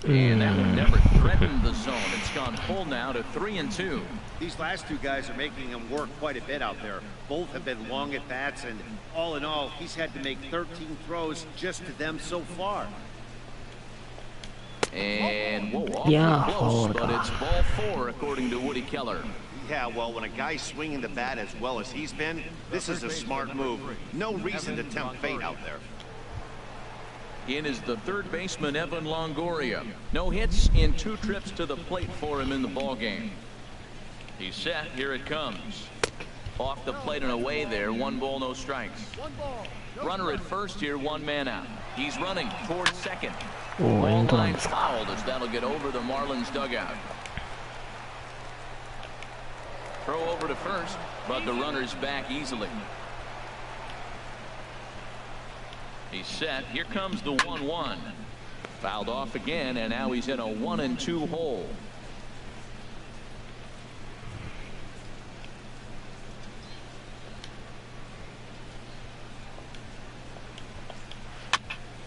And that one never threatened the zone. It's gone full now to 3-2. These last 2 guys are making him work quite a bit out there. Both have been long at bats, and all in all, he's had to make 13 throws just to them so far. And whoa, awfully close, but it's ball 4 according to Woody Keller. Yeah, well, when a guy's swinging the bat as well as he's been, this is a smart move. No reason to tempt fate out there. In is the third baseman, Evan Longoria. No hits in 2 trips to the plate for him in the ballgame. He's set. Here it comes. Off the plate and away there. 1 ball, no strikes. Runner at first here, 1 man out. He's running towards second. Ball line fouled as that'll get over the Marlins dugout. Throw over to first, but the runner's back easily. He's set. Here comes the 1-1. Fouled off again, and now he's in a 1-2 hole.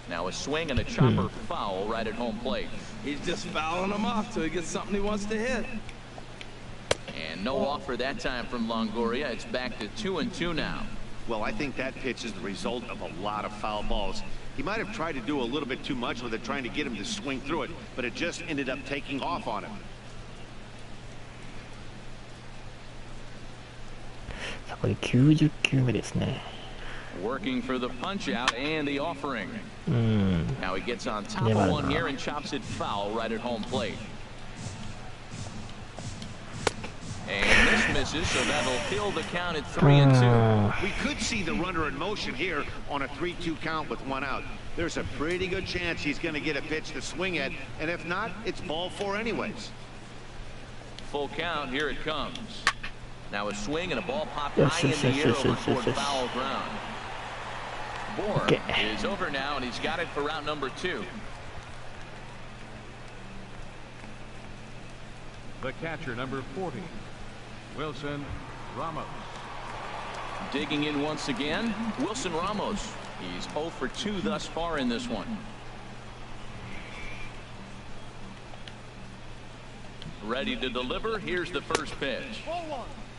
Now a swing and a chopper foul right at home plate. He's just fouling him off till he gets something he wants to hit. And no offer that time from Longoria. It's back to 2-2 now. Well, I think that pitch is the result of a lot of foul balls. He might have tried to do a little bit too much with it, trying to get him to swing through it, but it just ended up taking off on him.90球目ですね。 Working for the punch out and the offering. Now he gets on top of one here and chops it foul right at home plate. And this misses, so that'll kill the count at 3-2. We could see the runner in motion here on a 3-2 count with 1 out. There's a pretty good chance he's going to get a pitch to swing at, and if not, it's ball 4 anyways. Full count. Here it comes. Now a swing and a ball popped high in the air over toward foul ground. Bourne is over now, and he's got it for round number 2. The catcher, number 40, Wilson Ramos. Digging in once again, Wilson Ramos. He's 0 for 2 thus far in this one. Ready to deliver. Here's the first pitch.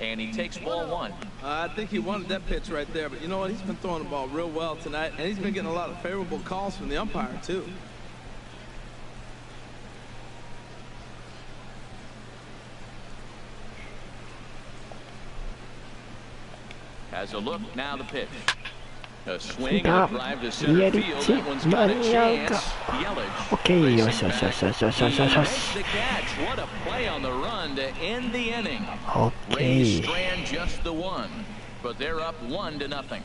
And he takes ball 1. I think he wanted that pitch right there, but you know what? He's been throwing the ball real well tonight, and he's been getting a lot of favorable calls from the umpire, too. Has a look. Now the pitch. A swing and a drive to center field. That one's got a chance. Yelich. OK よしよしよしよしよしよしよしよし The catch. What a play on the run to end the inning. OK Rays strand just the one, but they're up 1-0.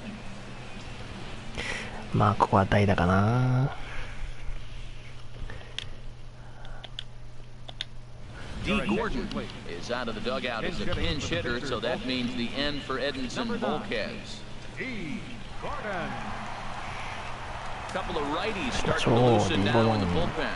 まあここは代打かな。D. Gordon is out of the dugout as a pinch hitter, so that means the end for Edinson Volquez. D. Gordon. A couple of righties starting to loosen now in the bullpen.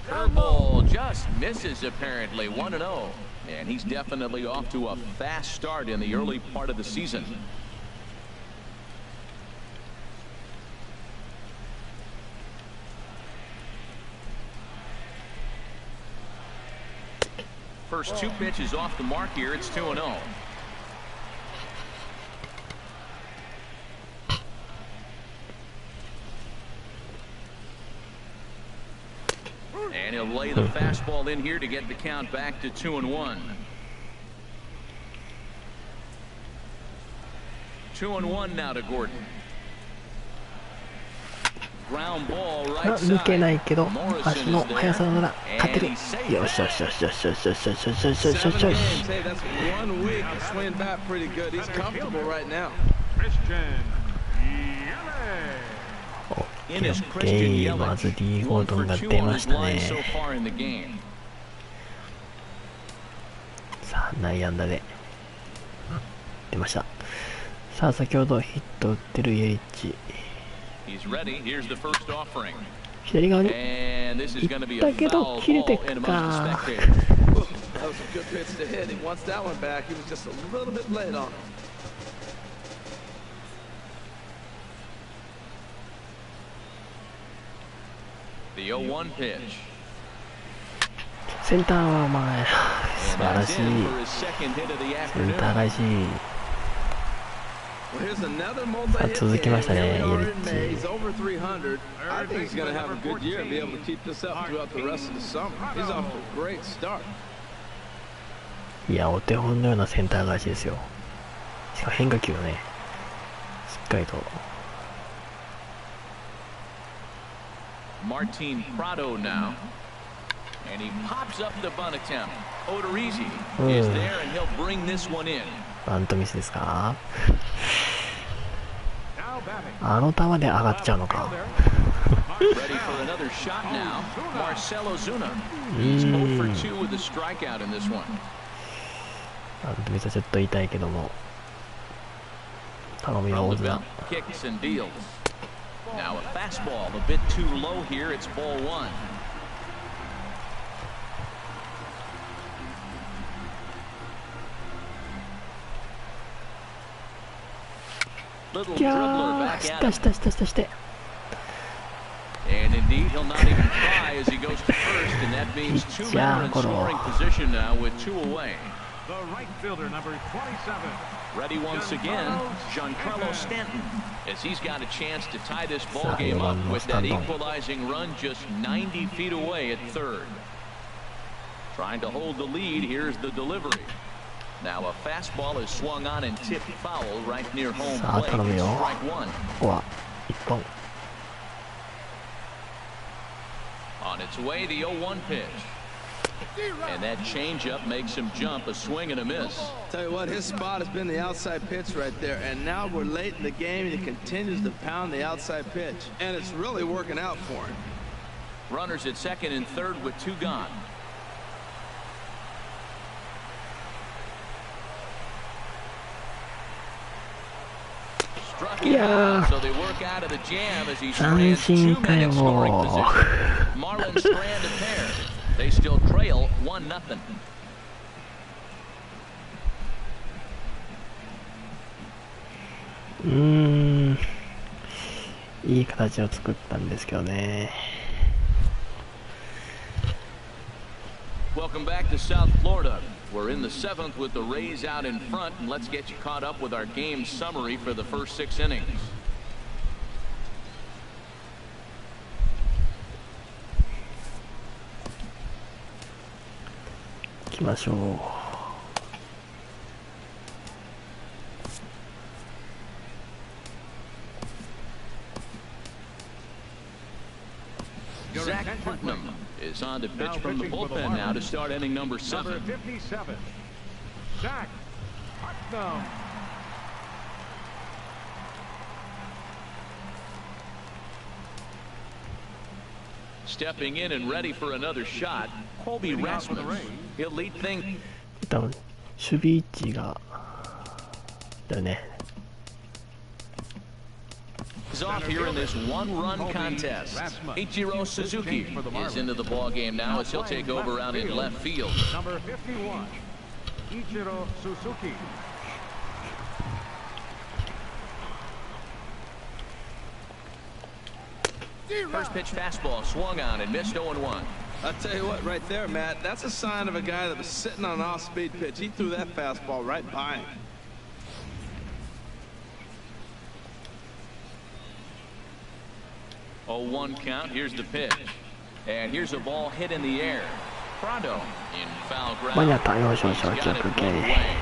Curveball just misses apparently, 1-0. And he's definitely off to a fast start in the early part of the season. First two pitches off the mark here. It's 2-0. And he'll lay the fastball in here to get the count back to 2-1. 2-1 now to Gordon. Ground ball right 抜けない side. けど足の Morrison 速さ is なら there, 勝て and る。 he saved よ it. しよしよしよしよしよしよしよしよしよしよ 7 しよし games, hey, that's 1 week. He's swinging back pretty good. He's comfortable right now. Christian Yelich. In is オッ Christian ケーまず Yelich. D ゴー 1 ドン for が 2 出 on ま his した line so ね。 far in the game. さあ内野安打で出ました。さあ先ほどヒット打ってるイエリッチ He's ready. Here's the first offering. 左側に And this is going to be だ a けど foul 切れて ball く in amongst the か。 spectators. That was a good pitch to hit. He wants that one back. He was just a little bit late on it. The 0-1 pitch. センターは前素 And 晴ら that's しい。 in for his second hit of the センター afternoon. 返し Well, here's another multi-hit 続きましたね game. Here we イエ are リ in May. ッ He's チ。 over 300. I think he's going to have a good year and be able to keep this up throughout the rest of the summer. He's off to a great start. いやお手本のようなセンター返しですよ。しかも変化球をねしっかりと。 Martin Prado now. And he pops up the bunt attempt. Odorizzi is there, and he'll bring this one in. バントミスですか。 Now batting. あの球で上がっちゃうのか。 Ready for another shot now. Marcell Ozuna. He's 0 for 2 with a strikeout in this one. バントミスはちょっと痛いけども頼むよ From 大 the 津 belt, kicks and deals. Now a fastball, a bit too low here. It's ball 1. Little いや dribbler ー back し at た him. したしたしたして And indeed, he'll not even try as he goes to first, and that means 2 men are in scoring position now with 2 away. The right fielder, number 27. Ready once again, Giancarlo Stanton, as he's got a chance to tie this ball game up with that equalizing run just 90 feet away at third. Trying to hold the lead, here's the delivery. Now a fastball is swung on and tipped foul right near home plate. It's strike 1. ここは一本 On its way, the 0-1 pitch. And that changeup makes him jump, a swing and a miss. Tell you what, his spot has been the outside pitch right there. And now we're late in the game, and he continues to pound the outside pitch. And it's really working out for him. Runners at second and third with 2 gone. Struck him out, so they work out of the jam as he strands 2 men in scoring position. Marlins strand a pair. They still trail 1-0. いい形を作ったんですけどね。 Welcome back to South Florida. We're in the 7th with the Rays out in front, and let's get you caught up with our game summary for the first 6 innings. 行きましょう。Zach Putnam is on to pitch from the bullpen now to start inning number 7. Number 57, Zach Putnam. Stepping in and ready for another shot, Colby Rasmus. He'll lead things 多分守備位置がだよね。off here in this one-run contest. Ichiro Suzuki is into the ball game now as he'll take over out in left field. Number 51, Ichiro Suzuki. First pitch fastball swung on and missed 0-1. I'll tell you what, right there, Matt, that's a sign of a guy that was sitting on an off-speed pitch. He threw that fastball right by him. 0-1 count. Here's the pitch. And here's a ball hit in the air. Prado in foul ground. 間に合った。よしよしよし。 He's got it OK。 one way.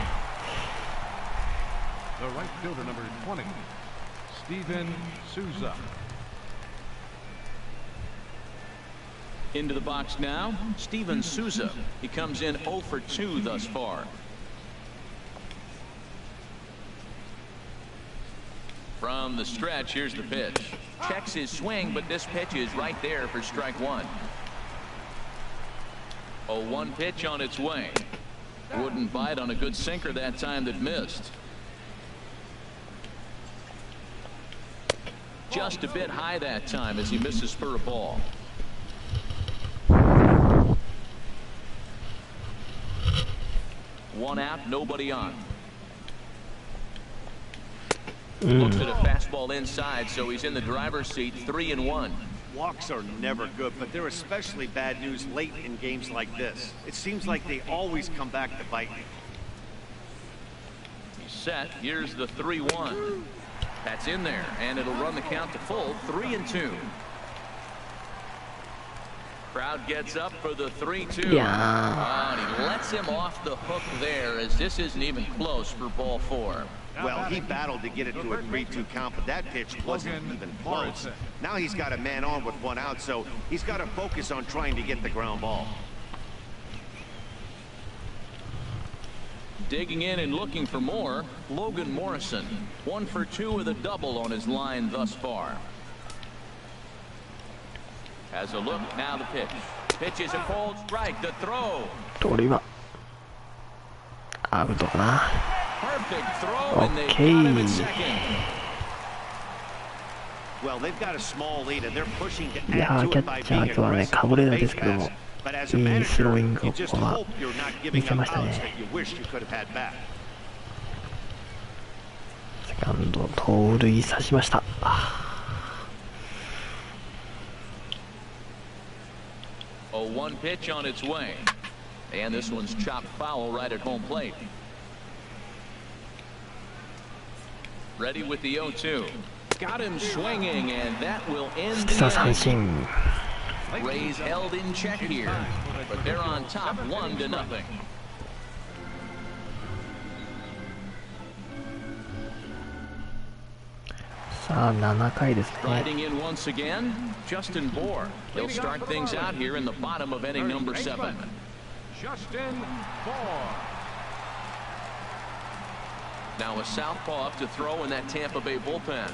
The right fielder, number 20, Steven Souza. Into the box now, Steven Souza. He comes in 0 for 2 thus far. From the stretch, here's the pitch. Checks his swing, but this pitch is right there for strike 1. 0-1 pitch on its way. Wouldn't bite on a good sinker that time that missed. Just a bit high that time as he misses for a ball. One out, nobody on. Looks at a fastball inside, so he's in the driver's seat, 3-1. Walks are never good, but they're especially bad news late in games like this. It seems like they always come back to bite me. He's set. Here's the 3-1. That's in there, and it'll run the count to full, 3-2. Crowd gets up for the 3-2. Yeah. And he lets him off the hook there, as this isn't even close for ball 4. Well, he battled to get it to a 3-2 count, but that pitch wasn't even close. Now he's got a man on with 1 out, so he's got to focus on trying to get the ground ball. Digging in and looking for more, Logan Morrison. 1 for 2 with a double on his line thus far. Has a look, now the pitch. Pitch is a cold strike, the throw. 鳥はアウトかな。 Perfect throw, and they got him at second. Well, they've got a small lead, and they're pushing to いや add ー to キャ it by ッチャー being 今日はね aggressive かぶれ with るんで base すけども paths. But as a いいスローイン manager, グ you をこ just こは hope you're not 見 giving せ them ました outs ね。 that you wish you could have had back. セカンド盗塁刺しました。 0-1 pitch on its way. And this one's chopped foul right at home plate. Ready with the 0-2. Got him swinging, and that will end 実は the 三 inning. 振。 Rays held in check here, but they're on top 1-0. さあ7回ですね。 Riding in once again, Justin Bohr. He'll start things out here in the bottom of inning number 7. Justin Bohr. Now a southpaw up to throw in that Tampa Bay bullpen.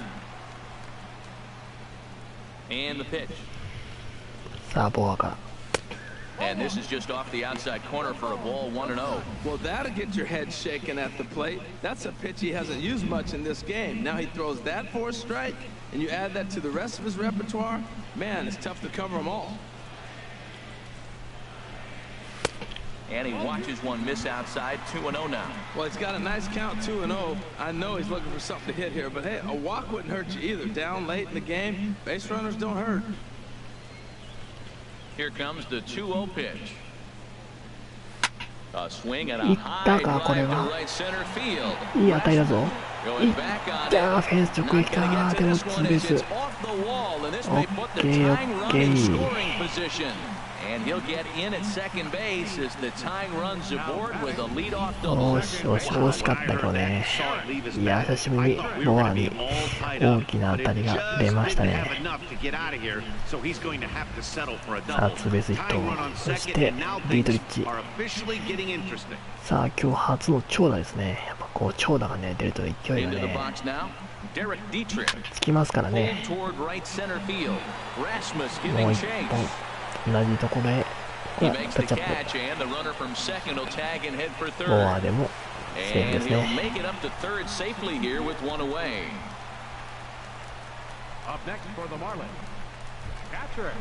And the pitch. さあボアから。 And this is just off the outside corner for a ball, 1-0. Well, that'll get your head shaking at the plate. That's a pitch he hasn't used much in this game. Now he throws that for a strike, and you add that to the rest of his repertoire. Man, it's tough to cover them all. And he watches one miss outside, 2-0 now. Well, he's got a nice count, 2-0. I know he's looking for something to hit here, but hey, a walk wouldn't hurt you either. Down late in the game, base runners don't hurt. Here comes the 2-0 pitch. A swing and a いっ high た drive かこれ to は。 right center field. いい当たりだぞ。い Going っ back on た it. フェンス直撃 Not か。 gonna get で to も this ツー one ベー as ス。 it's off the wall, and this may put the Okay, tying run in okay. scoring position. And he'll get in at second base as the tying runs aboard with a leadoff 惜 double. しかったけどね。いや、久しぶりにモアに大きな当たりが出ましたね。さあ、ツーベースヒット、そしてディートリッチ。さあ、今日初の長打ですね。やっぱこう長打がね出ると勢いが Into the ね box now. Derek Dietrich. つきますからね。 Pulled toward right center field. Rasmus もう giving 一 chase. 本同じところへ He タ makes ッ the チアッ catch, and the runner from second will tag and head for プ。モ third. アでもセーフで And す he'll ね。 make it up to third safely here with one away. Up next for the Marlins, catcher,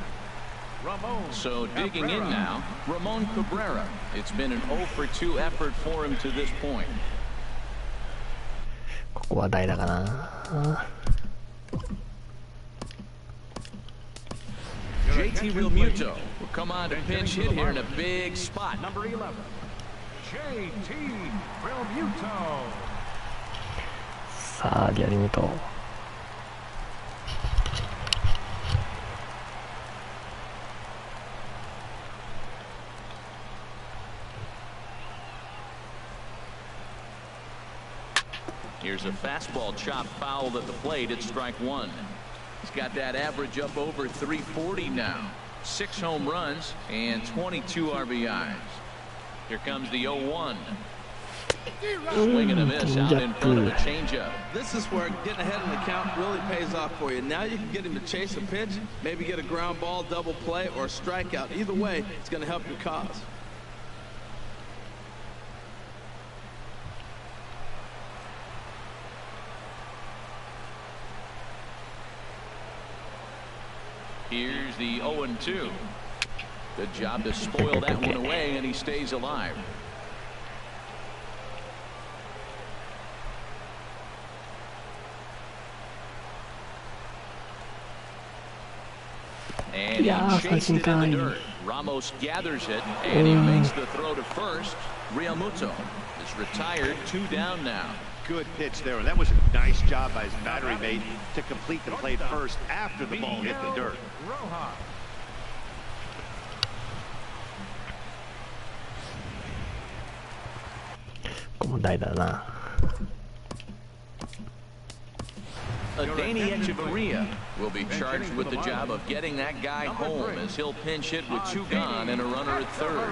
Ramon. So digging in Cabrera. now, Ramon Cabrera. It's been an 0 for 2 effort for him to this point. ここは代打かな。 JT Realmuto will come on to pinch hit here in a big spot. Number 11, JT Realmuto. さあ、リアルミュート。 Here's a fastball chopped fouled at the plate at strike one. He's got that average up over 340 now. 6 home runs and 22 RBIs. Here comes the 0-1. Swing and a miss out in front of a changeup. This is where getting ahead in the count really pays off for you. Now you can get him to chase a pitch, maybe get a ground ball, double play, or a strikeout. Either way, it's going to help your cause. Here's the 0-2. Good job to spoil that one away, and he stays alive. And he chased it in the dirt. Ramos gathers it, and he makes the throw to first. Realmuto is retired, 2 down now. Good pitch there, and that was a nice job by his battery mate to complete the play first after the ball hit the dirt. Rojas. ここも代打だな。 Danny Echeverria will be charged with the job of getting that guy home as he'll pinch hit with 2 gone and a runner at third.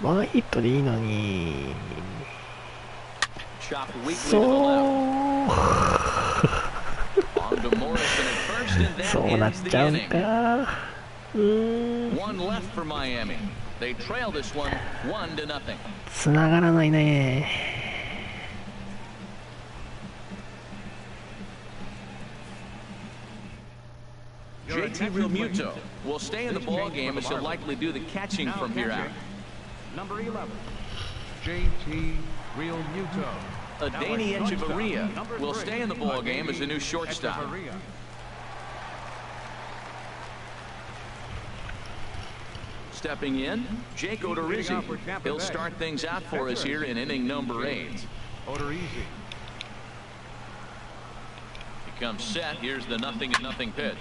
ワンヒットでいいのに。 Chopped weakly to the そ left. う。 On to Morrison at first, and そう that なっ ends the ちゃうん inning. か。One left for Miami. They trail this one 1-0. つながらないね。 JT Realmuto will stay in the ball game as he'll likely do the catching Now from here out. catching, number 11, JT Realmuto. Danny Now at shortstop, Echeverria number will 3, stay in the ball game as a new Danny shortstop. Echeverria. Stepping in, Jake Odorizzi. He'll start things out for us here in inning number 8. Odorizzi. He comes set. Here's the 0-0 pitch.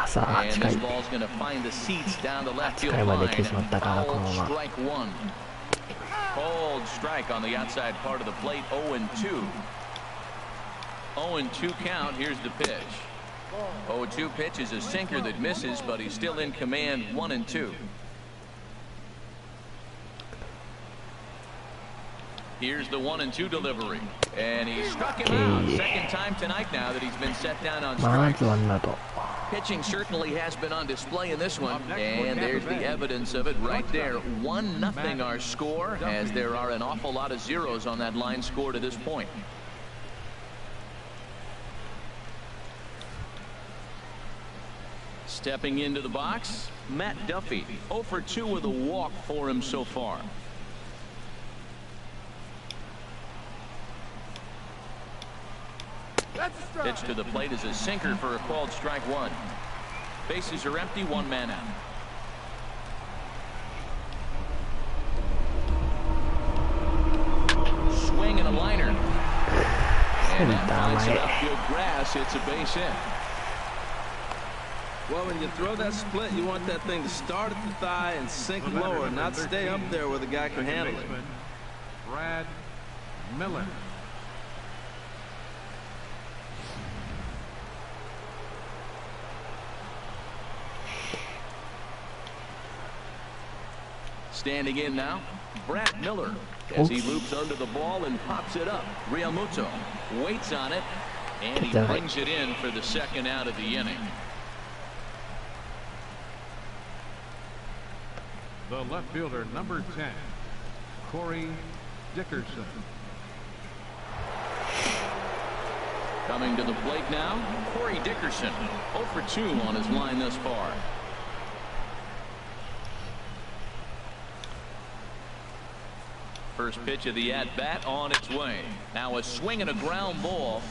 さあ、 And 近 this い。 ball's going to find the seats down the left field 近いまで line. 来てしまったか、この Fouled まま。 strike one. Cold strike on the outside part of the plate. 0-2. 0-2 count. Here's the pitch. 0-2 pitch is a sinker that misses, but he's still in command. 1-2. Here's the 1-2 delivery, and he struck him out. Second time tonight now that he's been set down on ま strikes. ずワンアウト。 Pitching certainly has been on display in this one, and there's the evidence of it right there. 1-0 our score, as there are an awful lot of zeros on that line score to this point. Stepping into the box, Matt Duffy. 0 for 2 with a walk for him so far. Pitch to the plate is a sinker for a called strike one. Bases are empty, 1 man out. Swing and a liner. And that センター finds some 前。 outfield grass. It's a base hit. Well, when you throw that split, you want that thing to start at the thigh and sink lower, not stay up there where the guy can handle it. Brad Miller. Standing in now, Brad Miller, as he loops under the ball and pops it up. Realmuto waits on it, and he brings it in for the second out of the inning. The left fielder, number 10, Corey Dickerson. Coming to the plate now, Corey Dickerson, 0 for 2 on his line thus far. First pitch of the at-bat on its way. Now a swing and a ground ball.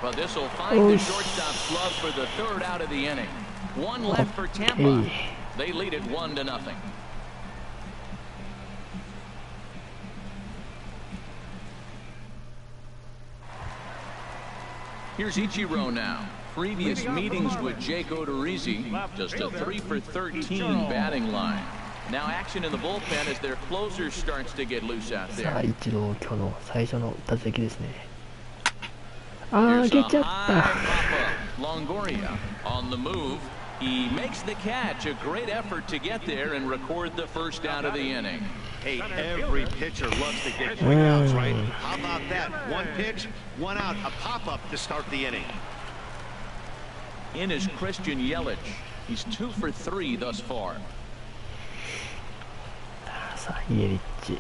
Well, this will find the shortstop's glove for the third out of the inning. One left for Tampa. They lead it 1-0. Here's Ichiro now. Previous meetings with Jake Odorizzi, just a 3 for 13 batting line. Now action in the bullpen as their closer starts to get loose out there. さあ、イチロー今日の最初の打席ですね。ああ、出ちゃった。Longoria on the move. He makes the catch. A great effort to get there and record the first out of the inning. Hey, every pitcher loves to get quick outs, right? How about that? One pitch, one out, a pop-up to start the inning. In is Christian Yelich. He's 2 for 3 thus far. さあ、イエリッチ。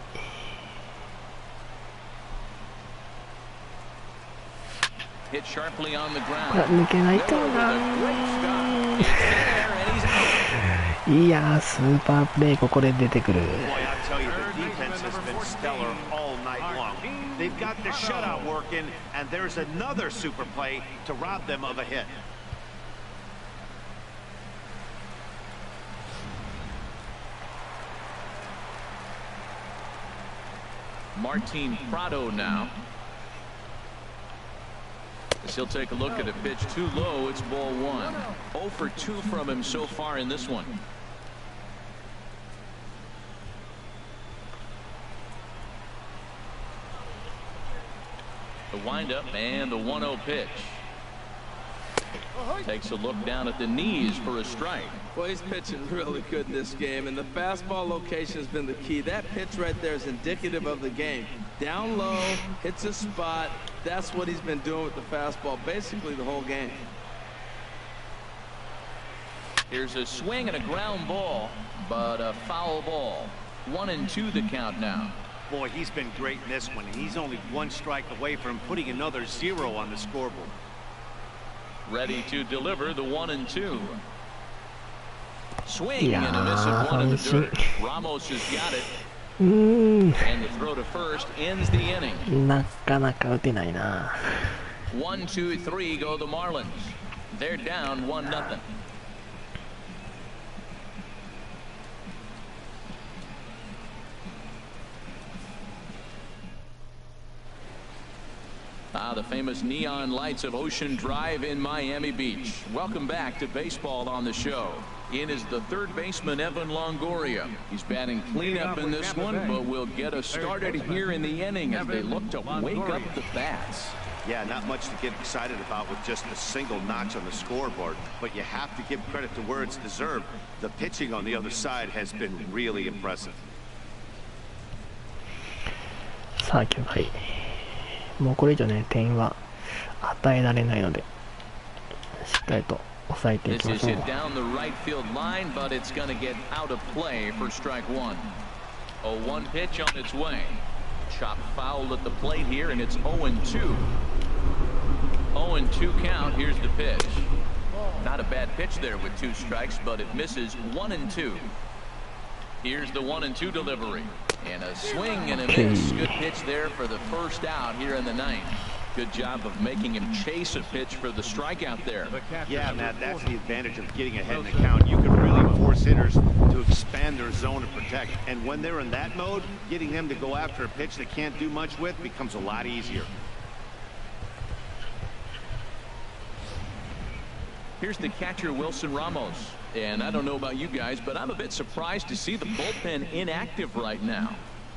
Hit sharply on the ground. 抜けないとな。いやー、スーパープレーここで出てくる。Boy, I tell you, the defense has been stellar all night long. They've got the shutout working, and there's another super play to rob them of a hit. Martin Prado now. As he'll take a look at a pitch too low, it's ball 1. 0 for 2 from him so far in this one. The windup and the 1-0 pitch. Takes a look down at the knees for a strike. Well, he's pitching really good in this game, and the fastball location has been the key. That pitch right there is indicative of the game. Down low, hits a spot. That's what he's been doing with the fastball basically the whole game. Here's a swing and a ground ball, but a foul ball. 1-2 the count now. Boy, he's been great in this one, and he's only one strike away from putting another 0 on the scoreboard. Ready to deliver the 1-2. Swing and a miss at 1 in the dirt. Ramos has got it. And the throw to first ends the inning. なかなか打てないな。 1, 2, 3 go the Marlins. They're down 1-0. The famous neon lights of Ocean Drive in Miami Beach. Welcome back to baseball on the show. In is the third baseman, Evan Longoria. He's batting cleanup in this one, but will get us started here in the inning as they look to wake up the bats. Yeah, not much to get excited about with just a single notch on the scoreboard, but you have to give credit to where it's deserved. The pitching on the other side has been really impressive. さあ、9回。もうこれ以上ね、点は与えられないので、しっかりと抑えていきましょう。 This is hit down the right field line, but it's going to get out of play for strike 1. A 1 pitch on its way. Chop foul at the plate here, and it's 0-2. 0-2 count. Here's the pitch. Not a bad pitch there with 2 strikes, but it misses 1-2. Here's the 1-2 delivery. And a swing and a miss. Good pitch there for the first out here in the 9th. Good job of making him chase a pitch for the strikeout there. Yeah, Matt, that's the advantage of getting ahead in the count. You can really force hitters to expand their zone and protect. And when they're in that mode, getting them to go after a pitch they can't do much with becomes a lot easier. Here's the catcher, Wilson Ramos. And I don't know about you guys, but I'm a bit surprised to see the bullpen inactive right now.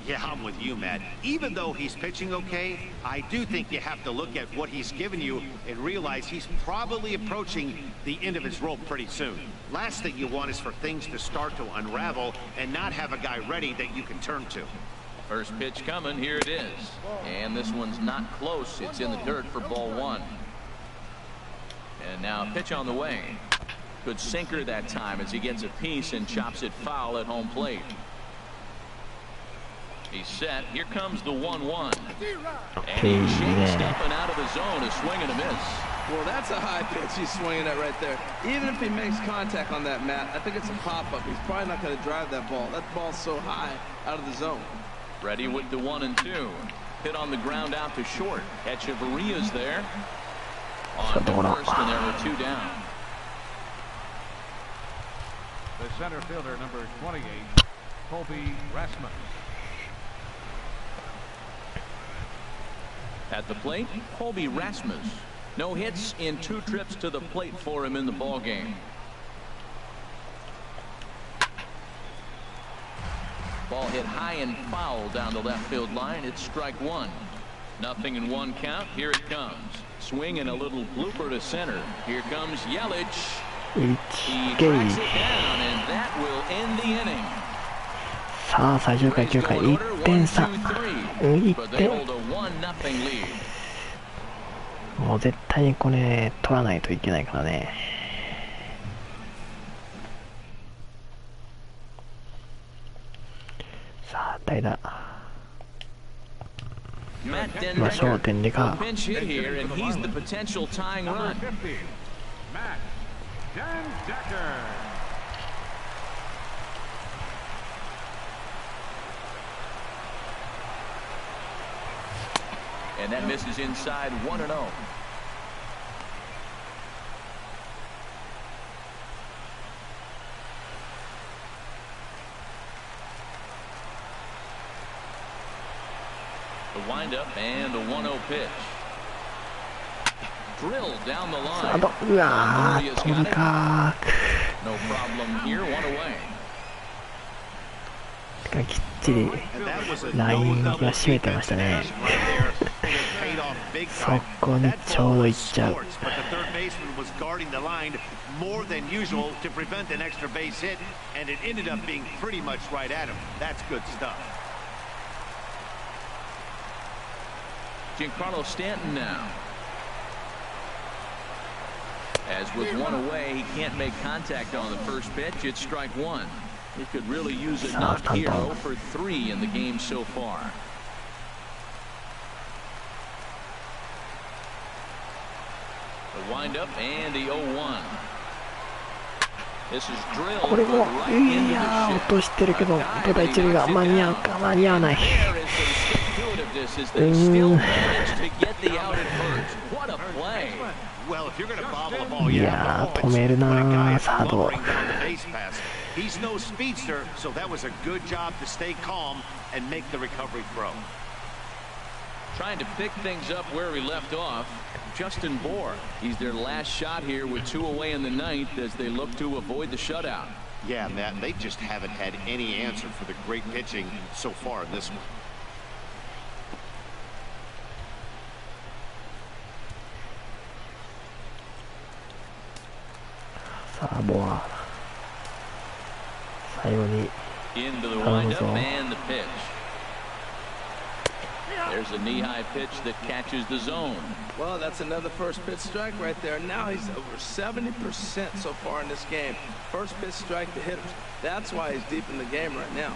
Yeah, I'm with you, Matt. Even though he's pitching okay, I do think you have to look at what he's given you and realize he's probably approaching the end of his rope pretty soon. Last thing you want is for things to start to unravel and not have a guy ready that you can turn to. First pitch coming, here it is. And this one's not close. It's in the dirt for ball one. And now a pitch on the way. Good sinker that time as he gets a piece and chops it foul at home plate. He's set. Here comes the 1-1. And he's stepping out of the zone, a swing and a miss. Well, that's a high pitch he's swinging at right there. Even if he makes contact on that, Matt, I think it's a pop-up. He's probably not going to drive that ball. That ball's so high out of the zone. Ready with the 1-2. Hit on the ground out to short. Echeverria's there. On to first, and there are two down. The center fielder, number 28, Colby Rasmus. At the plate, Colby Rasmus. No hits in 2 trips to the plate for him in the ball game. Ball hit high and foul down the left field line. It's strike one. Nothing in 1 count. Here it comes. Swing and a little blooper to center. Here comes Yelich. He tracks it down, and that will end the inning. さあ最終回9回1点差。1 But they 点 hold a 1-0 lead. もう絶対にこれ取らないといけないからね。さあ代打 Matt まあ焦点で Dendecker か pinch hit here, and he's the potential tying Number run. 50, Matt Dendecker. And that misses inside 1-0. The windup and the 1-0 pitch. Drilled down the サー line. ドうわー Maria's 飛 got ぶ it. か No problem here, 1 away. きっちり And that was a ラインが no-double 締めてましたね defensive action right there. And it paid off big そ time. こに That ちょう ball どい was っちゃう sports, but the third baseman was guarding the line more than usual to prevent an extra base hit, and it ended up being pretty much right at him. That's good stuff. Giancarlo Stanton now. As with 1 away, he can't make contact on the first pitch. It's strike 1. He could really use a knock here. 0 for 3 in the game so far. The windup and the 0-1. This is drilled これも right い into やー the 落としてるけどただ一塁が間に合うか間に合わない There is some stick-to-itiveness as they still manage to get the out at first. What a play. Well, if you're going to bobble the ball, you Yeah, have to hold it. 止めるな That guy is サード lumbering down the base pass. He's no speedster, so that was a good job to stay calm and make the recovery throw. Trying to pick things up where we left off. Justin Bohr. He's their last shot here with 2 away in the 9th as they look to avoid the shutout. Yeah, Matt, they just haven't had any answer for the great pitching so far in this one. さあボア最後に Into the 頼む windup ぞ and the pitch. There's a knee-high pitch that catches the zone. Well, that's another first pitch strike right there. Now he's over 70% so far in this game. First pitch strike to hitters. That's why he's deep in the game right now.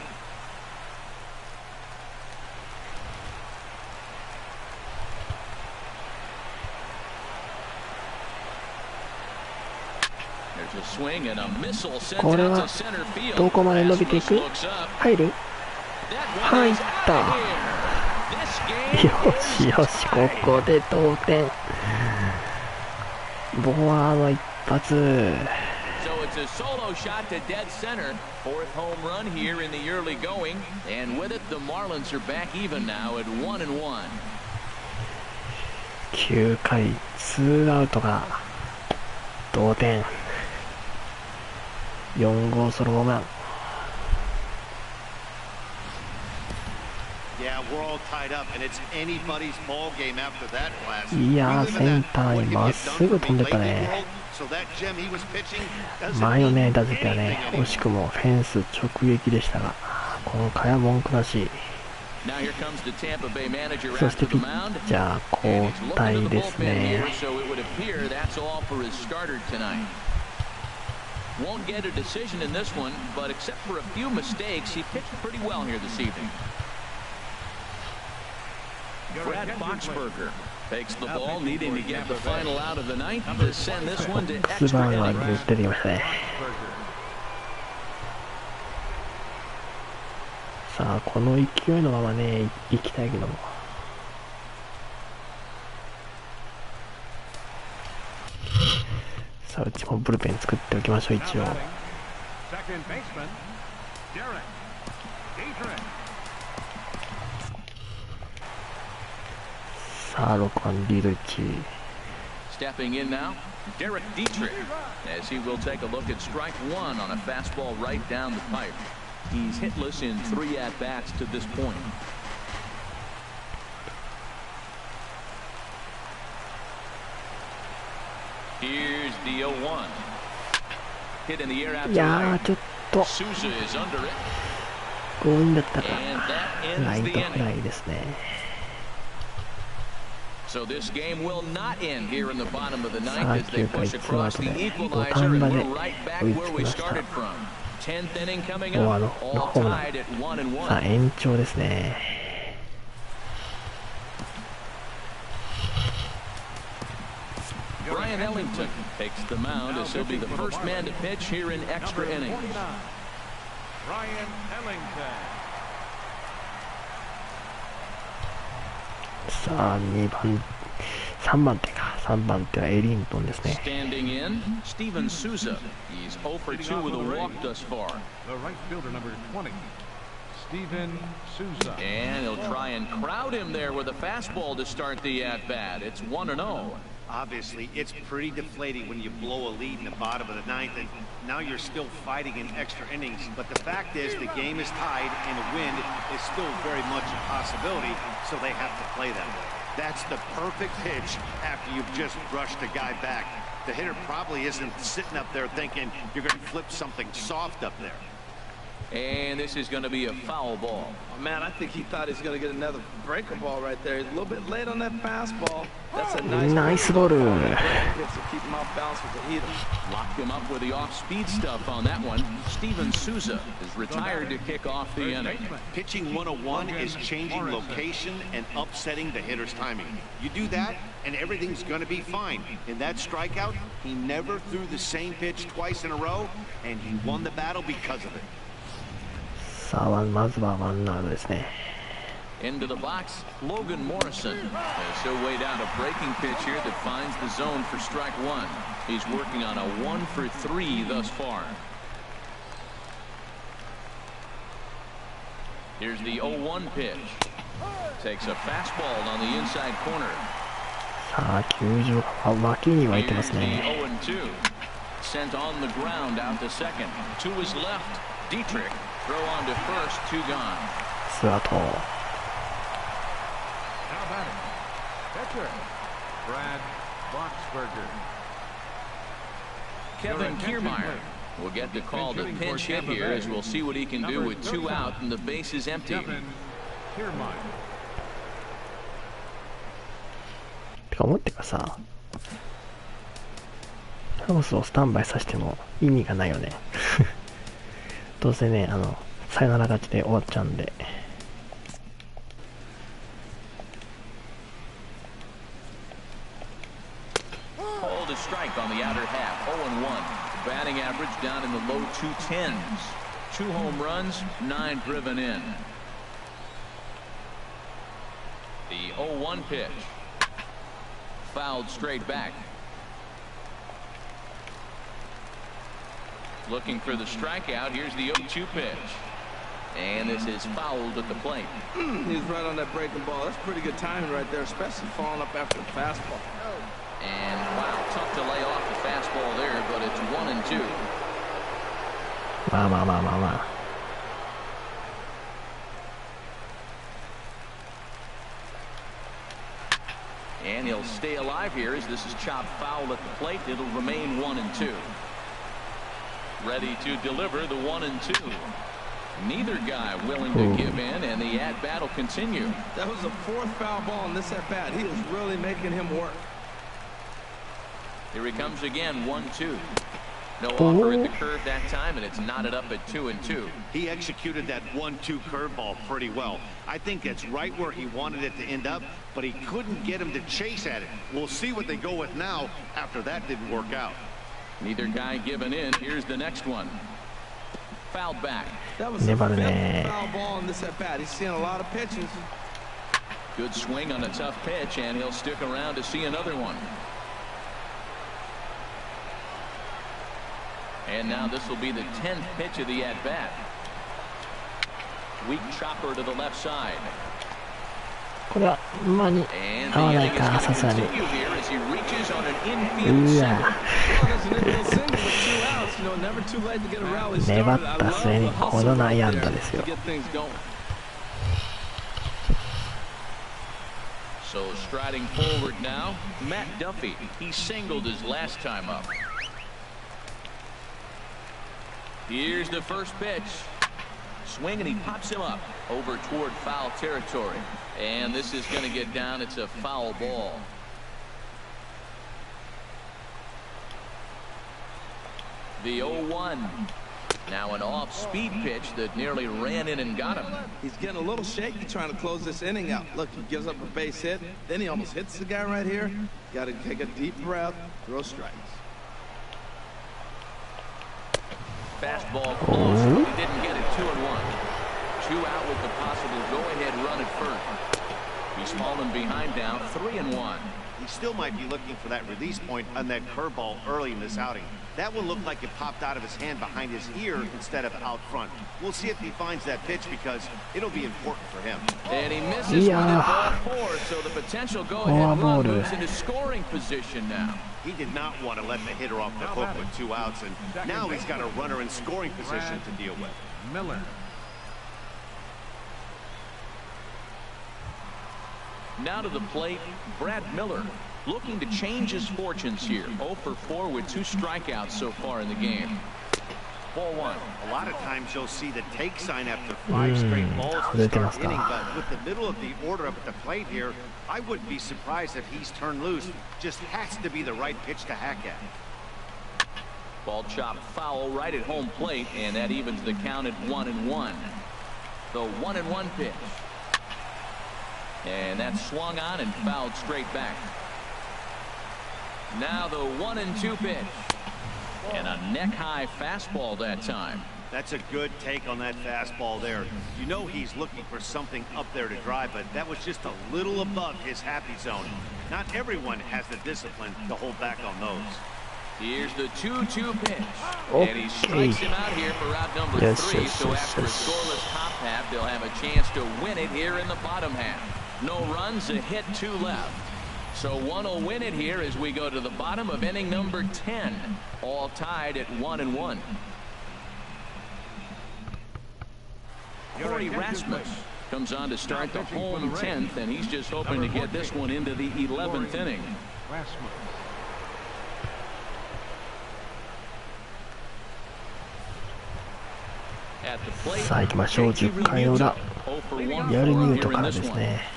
There's a swing and a missile sent これ out は to center field. どこまで伸びていく Rasmus looks up. 入る That 入 one っ is out た of here. This しよし、ここで同点。ボワーの一発。So it's a solo shot to dead center. Fourth home run here in the early going. And with it, the Marlins are back even now at 1-1. 9回2アウトが同点。4号ソロホームラン。いやー、センターにまっすぐ飛んでたね。前のね、打席はね、惜しくもフェンス直撃でしたが、今回は文句なし。そしてピッチャー交代ですね。Won't get a decision in this one, but except for a few mistakes, he pitched pretty well here this evening. Brad Boxberger takes the ball, needing to get the final out of the ninth to send this one to extra innings. さあ、この勢いのままね、行きたいけども。さあ、うちもブルペン作っておきましょう、一応。さあ、6番リード1。Stepping in now, Derek Dietrich, as he will take a look at strike one on a fastball right down the pipe. He's hitless in 3 at-bats to this point. Here's the 0-1. Hit in the air out to right. Souza is under it. 強引だったか。ライトフライですね。So this game will not end here in the bottom of the ninth as they push across the equalizer and we're right back where we started from. 10th inning coming up, all tied at 1-1. さあ、延長ですね。Brian Ellington takes the mound as he'll be the first man to pitch here in extra innings. Brian Ellington. さあ、2番、3番手か。3番手はエリントンですね。Standing in, Steven Souza. He's 0 for 2 with a walk thus far. The right fielder, number 20, Steven Souza. And he'll try and crowd him there with a fastball to start the at-bat. It's 1-0. Obviously, it's pretty deflating when you blow a lead in the bottom of the ninth, and now you're still fighting in extra innings. But the fact is, the game is tied, and a win is still very much a possibility, so they have to play that way. That's the perfect pitch after you've just brushed a guy back. The hitter probably isn't sitting up there thinking you're going to flip something soft up there. And this is going to be a foul ball. Oh, man, I think he thought he was going to get another breaker ball right there. He's a little bit late on that fastball. That's a nice ball. Keep him off balance with the heater. Locked him up with the off-speed stuff on that one. Steven Souza is retired to kick off the inning. Pitching 101 is changing location and upsetting the hitter's timing. You do that, and everything's going to be fine. In that strikeout, he never threw the same pitch twice in a row, and he won the battle because of it. さあ、まずはワンアウトですね。Into the box, Logan Morrison. As he'll wait out a breaking pitch here that finds the zone for strike one. He's working on a 1 for 3 thus far. Here's the 0-1 pitch. Takes a fastball on the inside corner. さあ、球場が脇に湧いてますね。 0-2. Sent on the ground out to second. To his left, Dietrich. Throw on to first, 2 gone. ツーアウト。Now batting, pitcher, Brad Boxberger. Kevin Kiermaier will get the call to pinch hit here as we'll see what he can do with 2 out and the base is empty. Kevin Kiermaier. てか思ってかさ、ハウスをスタンバイさせても意味がないよね。どうせね、サヨナラ勝ちで終わっちゃうんで。Called a strike on the outer half, 0-1. Batting average down in the low 210s. 2 home runs, 9 driven in. 0-1 pitch. Fouled straight back. Looking for the strikeout. Here's the 0-2 pitch. And this is fouled at the plate. He's right on that breaking ball. That's pretty good timing right there, especially falling up after the fastball. And wow, tough to lay off the fastball there, but it's 1-2. And he'll stay alive here as this is chopped foul at the plate. It'll remain 1-2. Ready to deliver the 1-2. Neither guy willing to give in, and the at-bat will continue. That was the fourth foul ball in this at-bat. He was really making him work. Here he comes again, 1-2. No offer at the curve that time, and it's knotted up at 2-2. He executed that 1-2 curveball pretty well. I think that's right where he wanted it to end up, but he couldn't get him to chase at it. We'll see what they go with now after that didn't work out. Neither guy giving in. Here's the next one. Fouled back. That was a foul ball in this at bat. He's seeing a lot of pitches. Good swing on a tough pitch, and he'll stick around to see another one. And now this will be the 10th pitch of the at bat. Weak chopper to the left side. これは間に合わないか、さすがに。うわ。粘った末にこの内野安打ですよ。So striding forward now, Matt Duffy. He singled his last time up. Here's the first pitch. Swing, and he pops him up over toward foul territory. And this is going to get down. It's a foul ball. The 0-1. Now an off-speed pitch that nearly ran in and got him. He's getting a little shaky trying to close this inning out. Look, he gives up a base hit. Then he almost hits the guy right here. Got to take a deep breath, throw strikes. Fastball close. He didn't get it. 2-1. 2 out with the possible go-ahead run at first. He's fallen behind now. 3-1. He still might be looking for that release point on that curveball early in this outing. That one looked like it popped out of his hand behind his ear instead of out front. We'll see if he finds that pitch because it'll be important for him. And he misses with ball 4, so the potential go-ahead run moves into scoring position now. He did not want to let the hitter off the hook with 2 outs, and now he's got a runner in scoring position to deal with. Miller. Now to the plate, Brad Miller, looking to change his fortunes here. 0 for 4 with 2 strikeouts so far in the game. Ball 1. A lot of times you'll see the take sign after 5 straight balls to start inning, but with the middle of the order up at the plate here, I wouldn't be surprised if he's turned loose. Just has to be the right pitch to hack at. Ball chopped foul right at home plate, and that evens the count at 1-1. The 1-1 pitch. And that's swung on and fouled straight back. Now the 1-2 pitch. And a neck-high fastball that time. That's a good take on that fastball there. You know he's looking for something up there to drive, but that was just a little above his happy zone. Not everyone has the discipline to hold back on those. Here's the 2-2 pitch. And he strikes him out here for out number 3. So after a scoreless top half, they'll have a chance to win it here in the bottom half. No runs, a hit, 2 left. So one will win it here as we go to the bottom of inning number 10. All tied at 1-1. Corey Rasmus comes on to start the home 10th, and he's just hoping to get this one into the 11th inning. At the plate, さあ行きましょう。10回の裏、やるニュートからですね。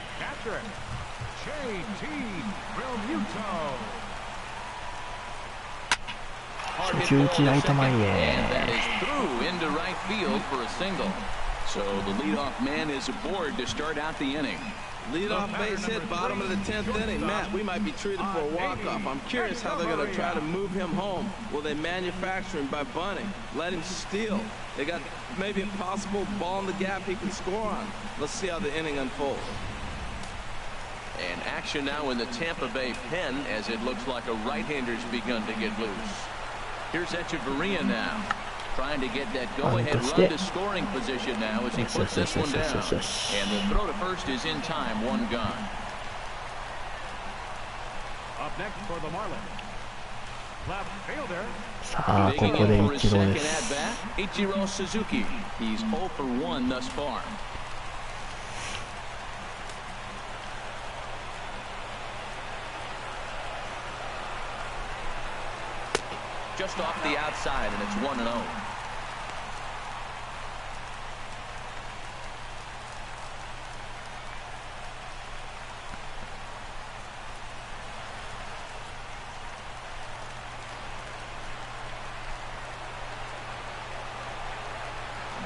初球打ちライト前へ。So the leadoff man is aboard to start out the inning. Leadoff base hit, bottom of the 10th inning. Matt, we might be treated for a walk-off. I'm curious how they're going to try to move him home. Will they manufacture him by bunting? Let him steal? They got maybe a possible ball in the gap he can score on. Let's see how the inning unfolds. And action now in the Tampa Bay pen as it looks like a right-hander's begun to get loose. Here's Echeverria now, trying to get that go-ahead run to scoring position now as he puts this one down. And the throw to first is in time, one gone. Up next for the Marlins, left fielder. さあここでイチローです。Ichiro Suzuki. He's 0 for 1 thus far. Just off the outside, and it's 1-0.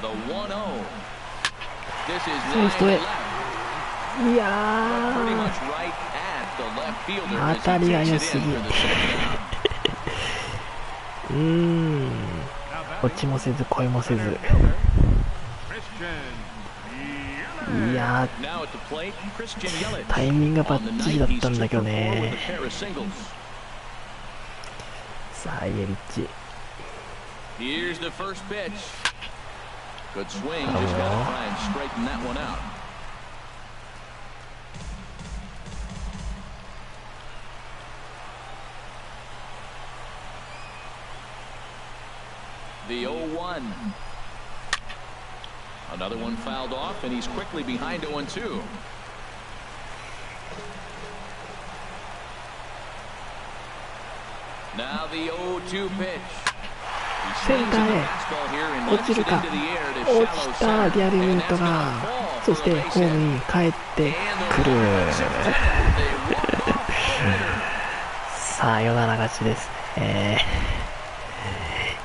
The 1-0. This is line left. いや Pretty much right at the left fielder ー、 as 当た he りが takes 良 it す in ぎ。 for the second out. 落ちもせず恋もせず。いやNow at the plate, Christian Yelich. タイミングがバッチリだったんだけど On the night, he's 2 for 4 with ね。 a pair of singles. さあイエリッチ。 Here's the first pitch. Good swing. Just got to try and straighten that one out. The 0-1. Another one fouled off, and he's quickly behind 0-2. Now the 0-2 pitch. センターへ落ちるか。落ちたリアルミュートが。そしてホームに帰ってくる。さあヨナラ勝ちですね。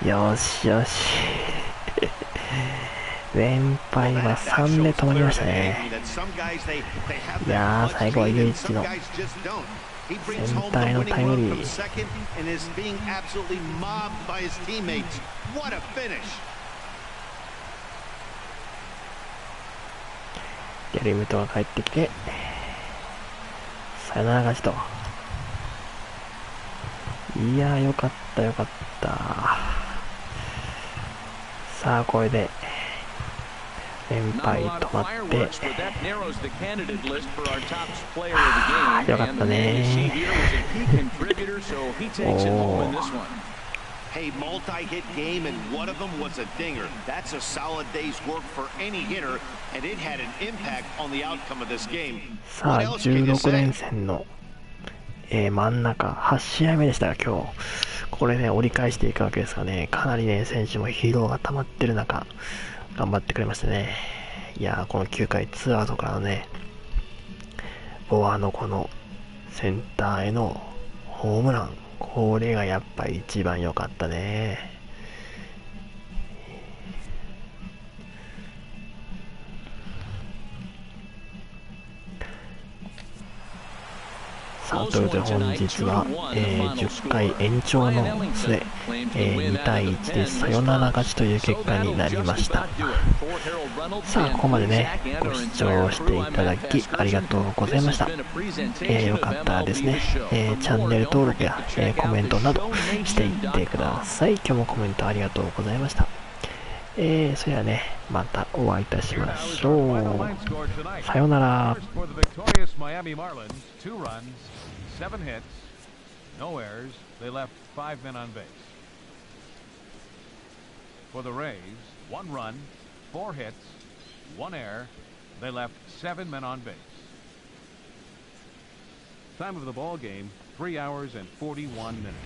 よしよし。連敗は3で止まりましたね。いやー最後はイエリッチのセンターへのタイムリー。ギャリムトが帰ってきてサヨナラ勝ちと。いやーよかったよかった。さあこれで連敗止まってよかったね。Hey, multi-hit game, and one of them was a dinger. That's a solid day's work for any hitter, and it had an impact on the outcome of this game. さあ16連戦の、真ん中8試合目でしたが今日これね折り返していくわけですがね、かなりね選手も疲労が溜まってる中頑張ってくれましたね。いやーこの9回2アウトからのねボアのこのセンターへのホームラン、これがやっぱり一番良かったね。さあということで本日は、10回延長の末、2対1でサヨナラ勝ちという結果になりました。さあここまでねご視聴していただきありがとうございました。よかったらですね、チャンネル登録や、コメントなどしていってください。今日もコメントありがとうございました。それではねまたお会いいたしましょう。さようなら。7 hits, no errors. They left 5 men on base. For the Rays, 1 run, 4 hits, 1 error. They left 7 men on base. Time of the ball game, 3 hours and 41 minutes.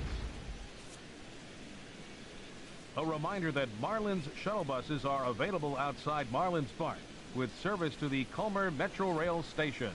A reminder that Marlins shuttle buses are available outside Marlins Park with service to the Culmer Metro Rail Station.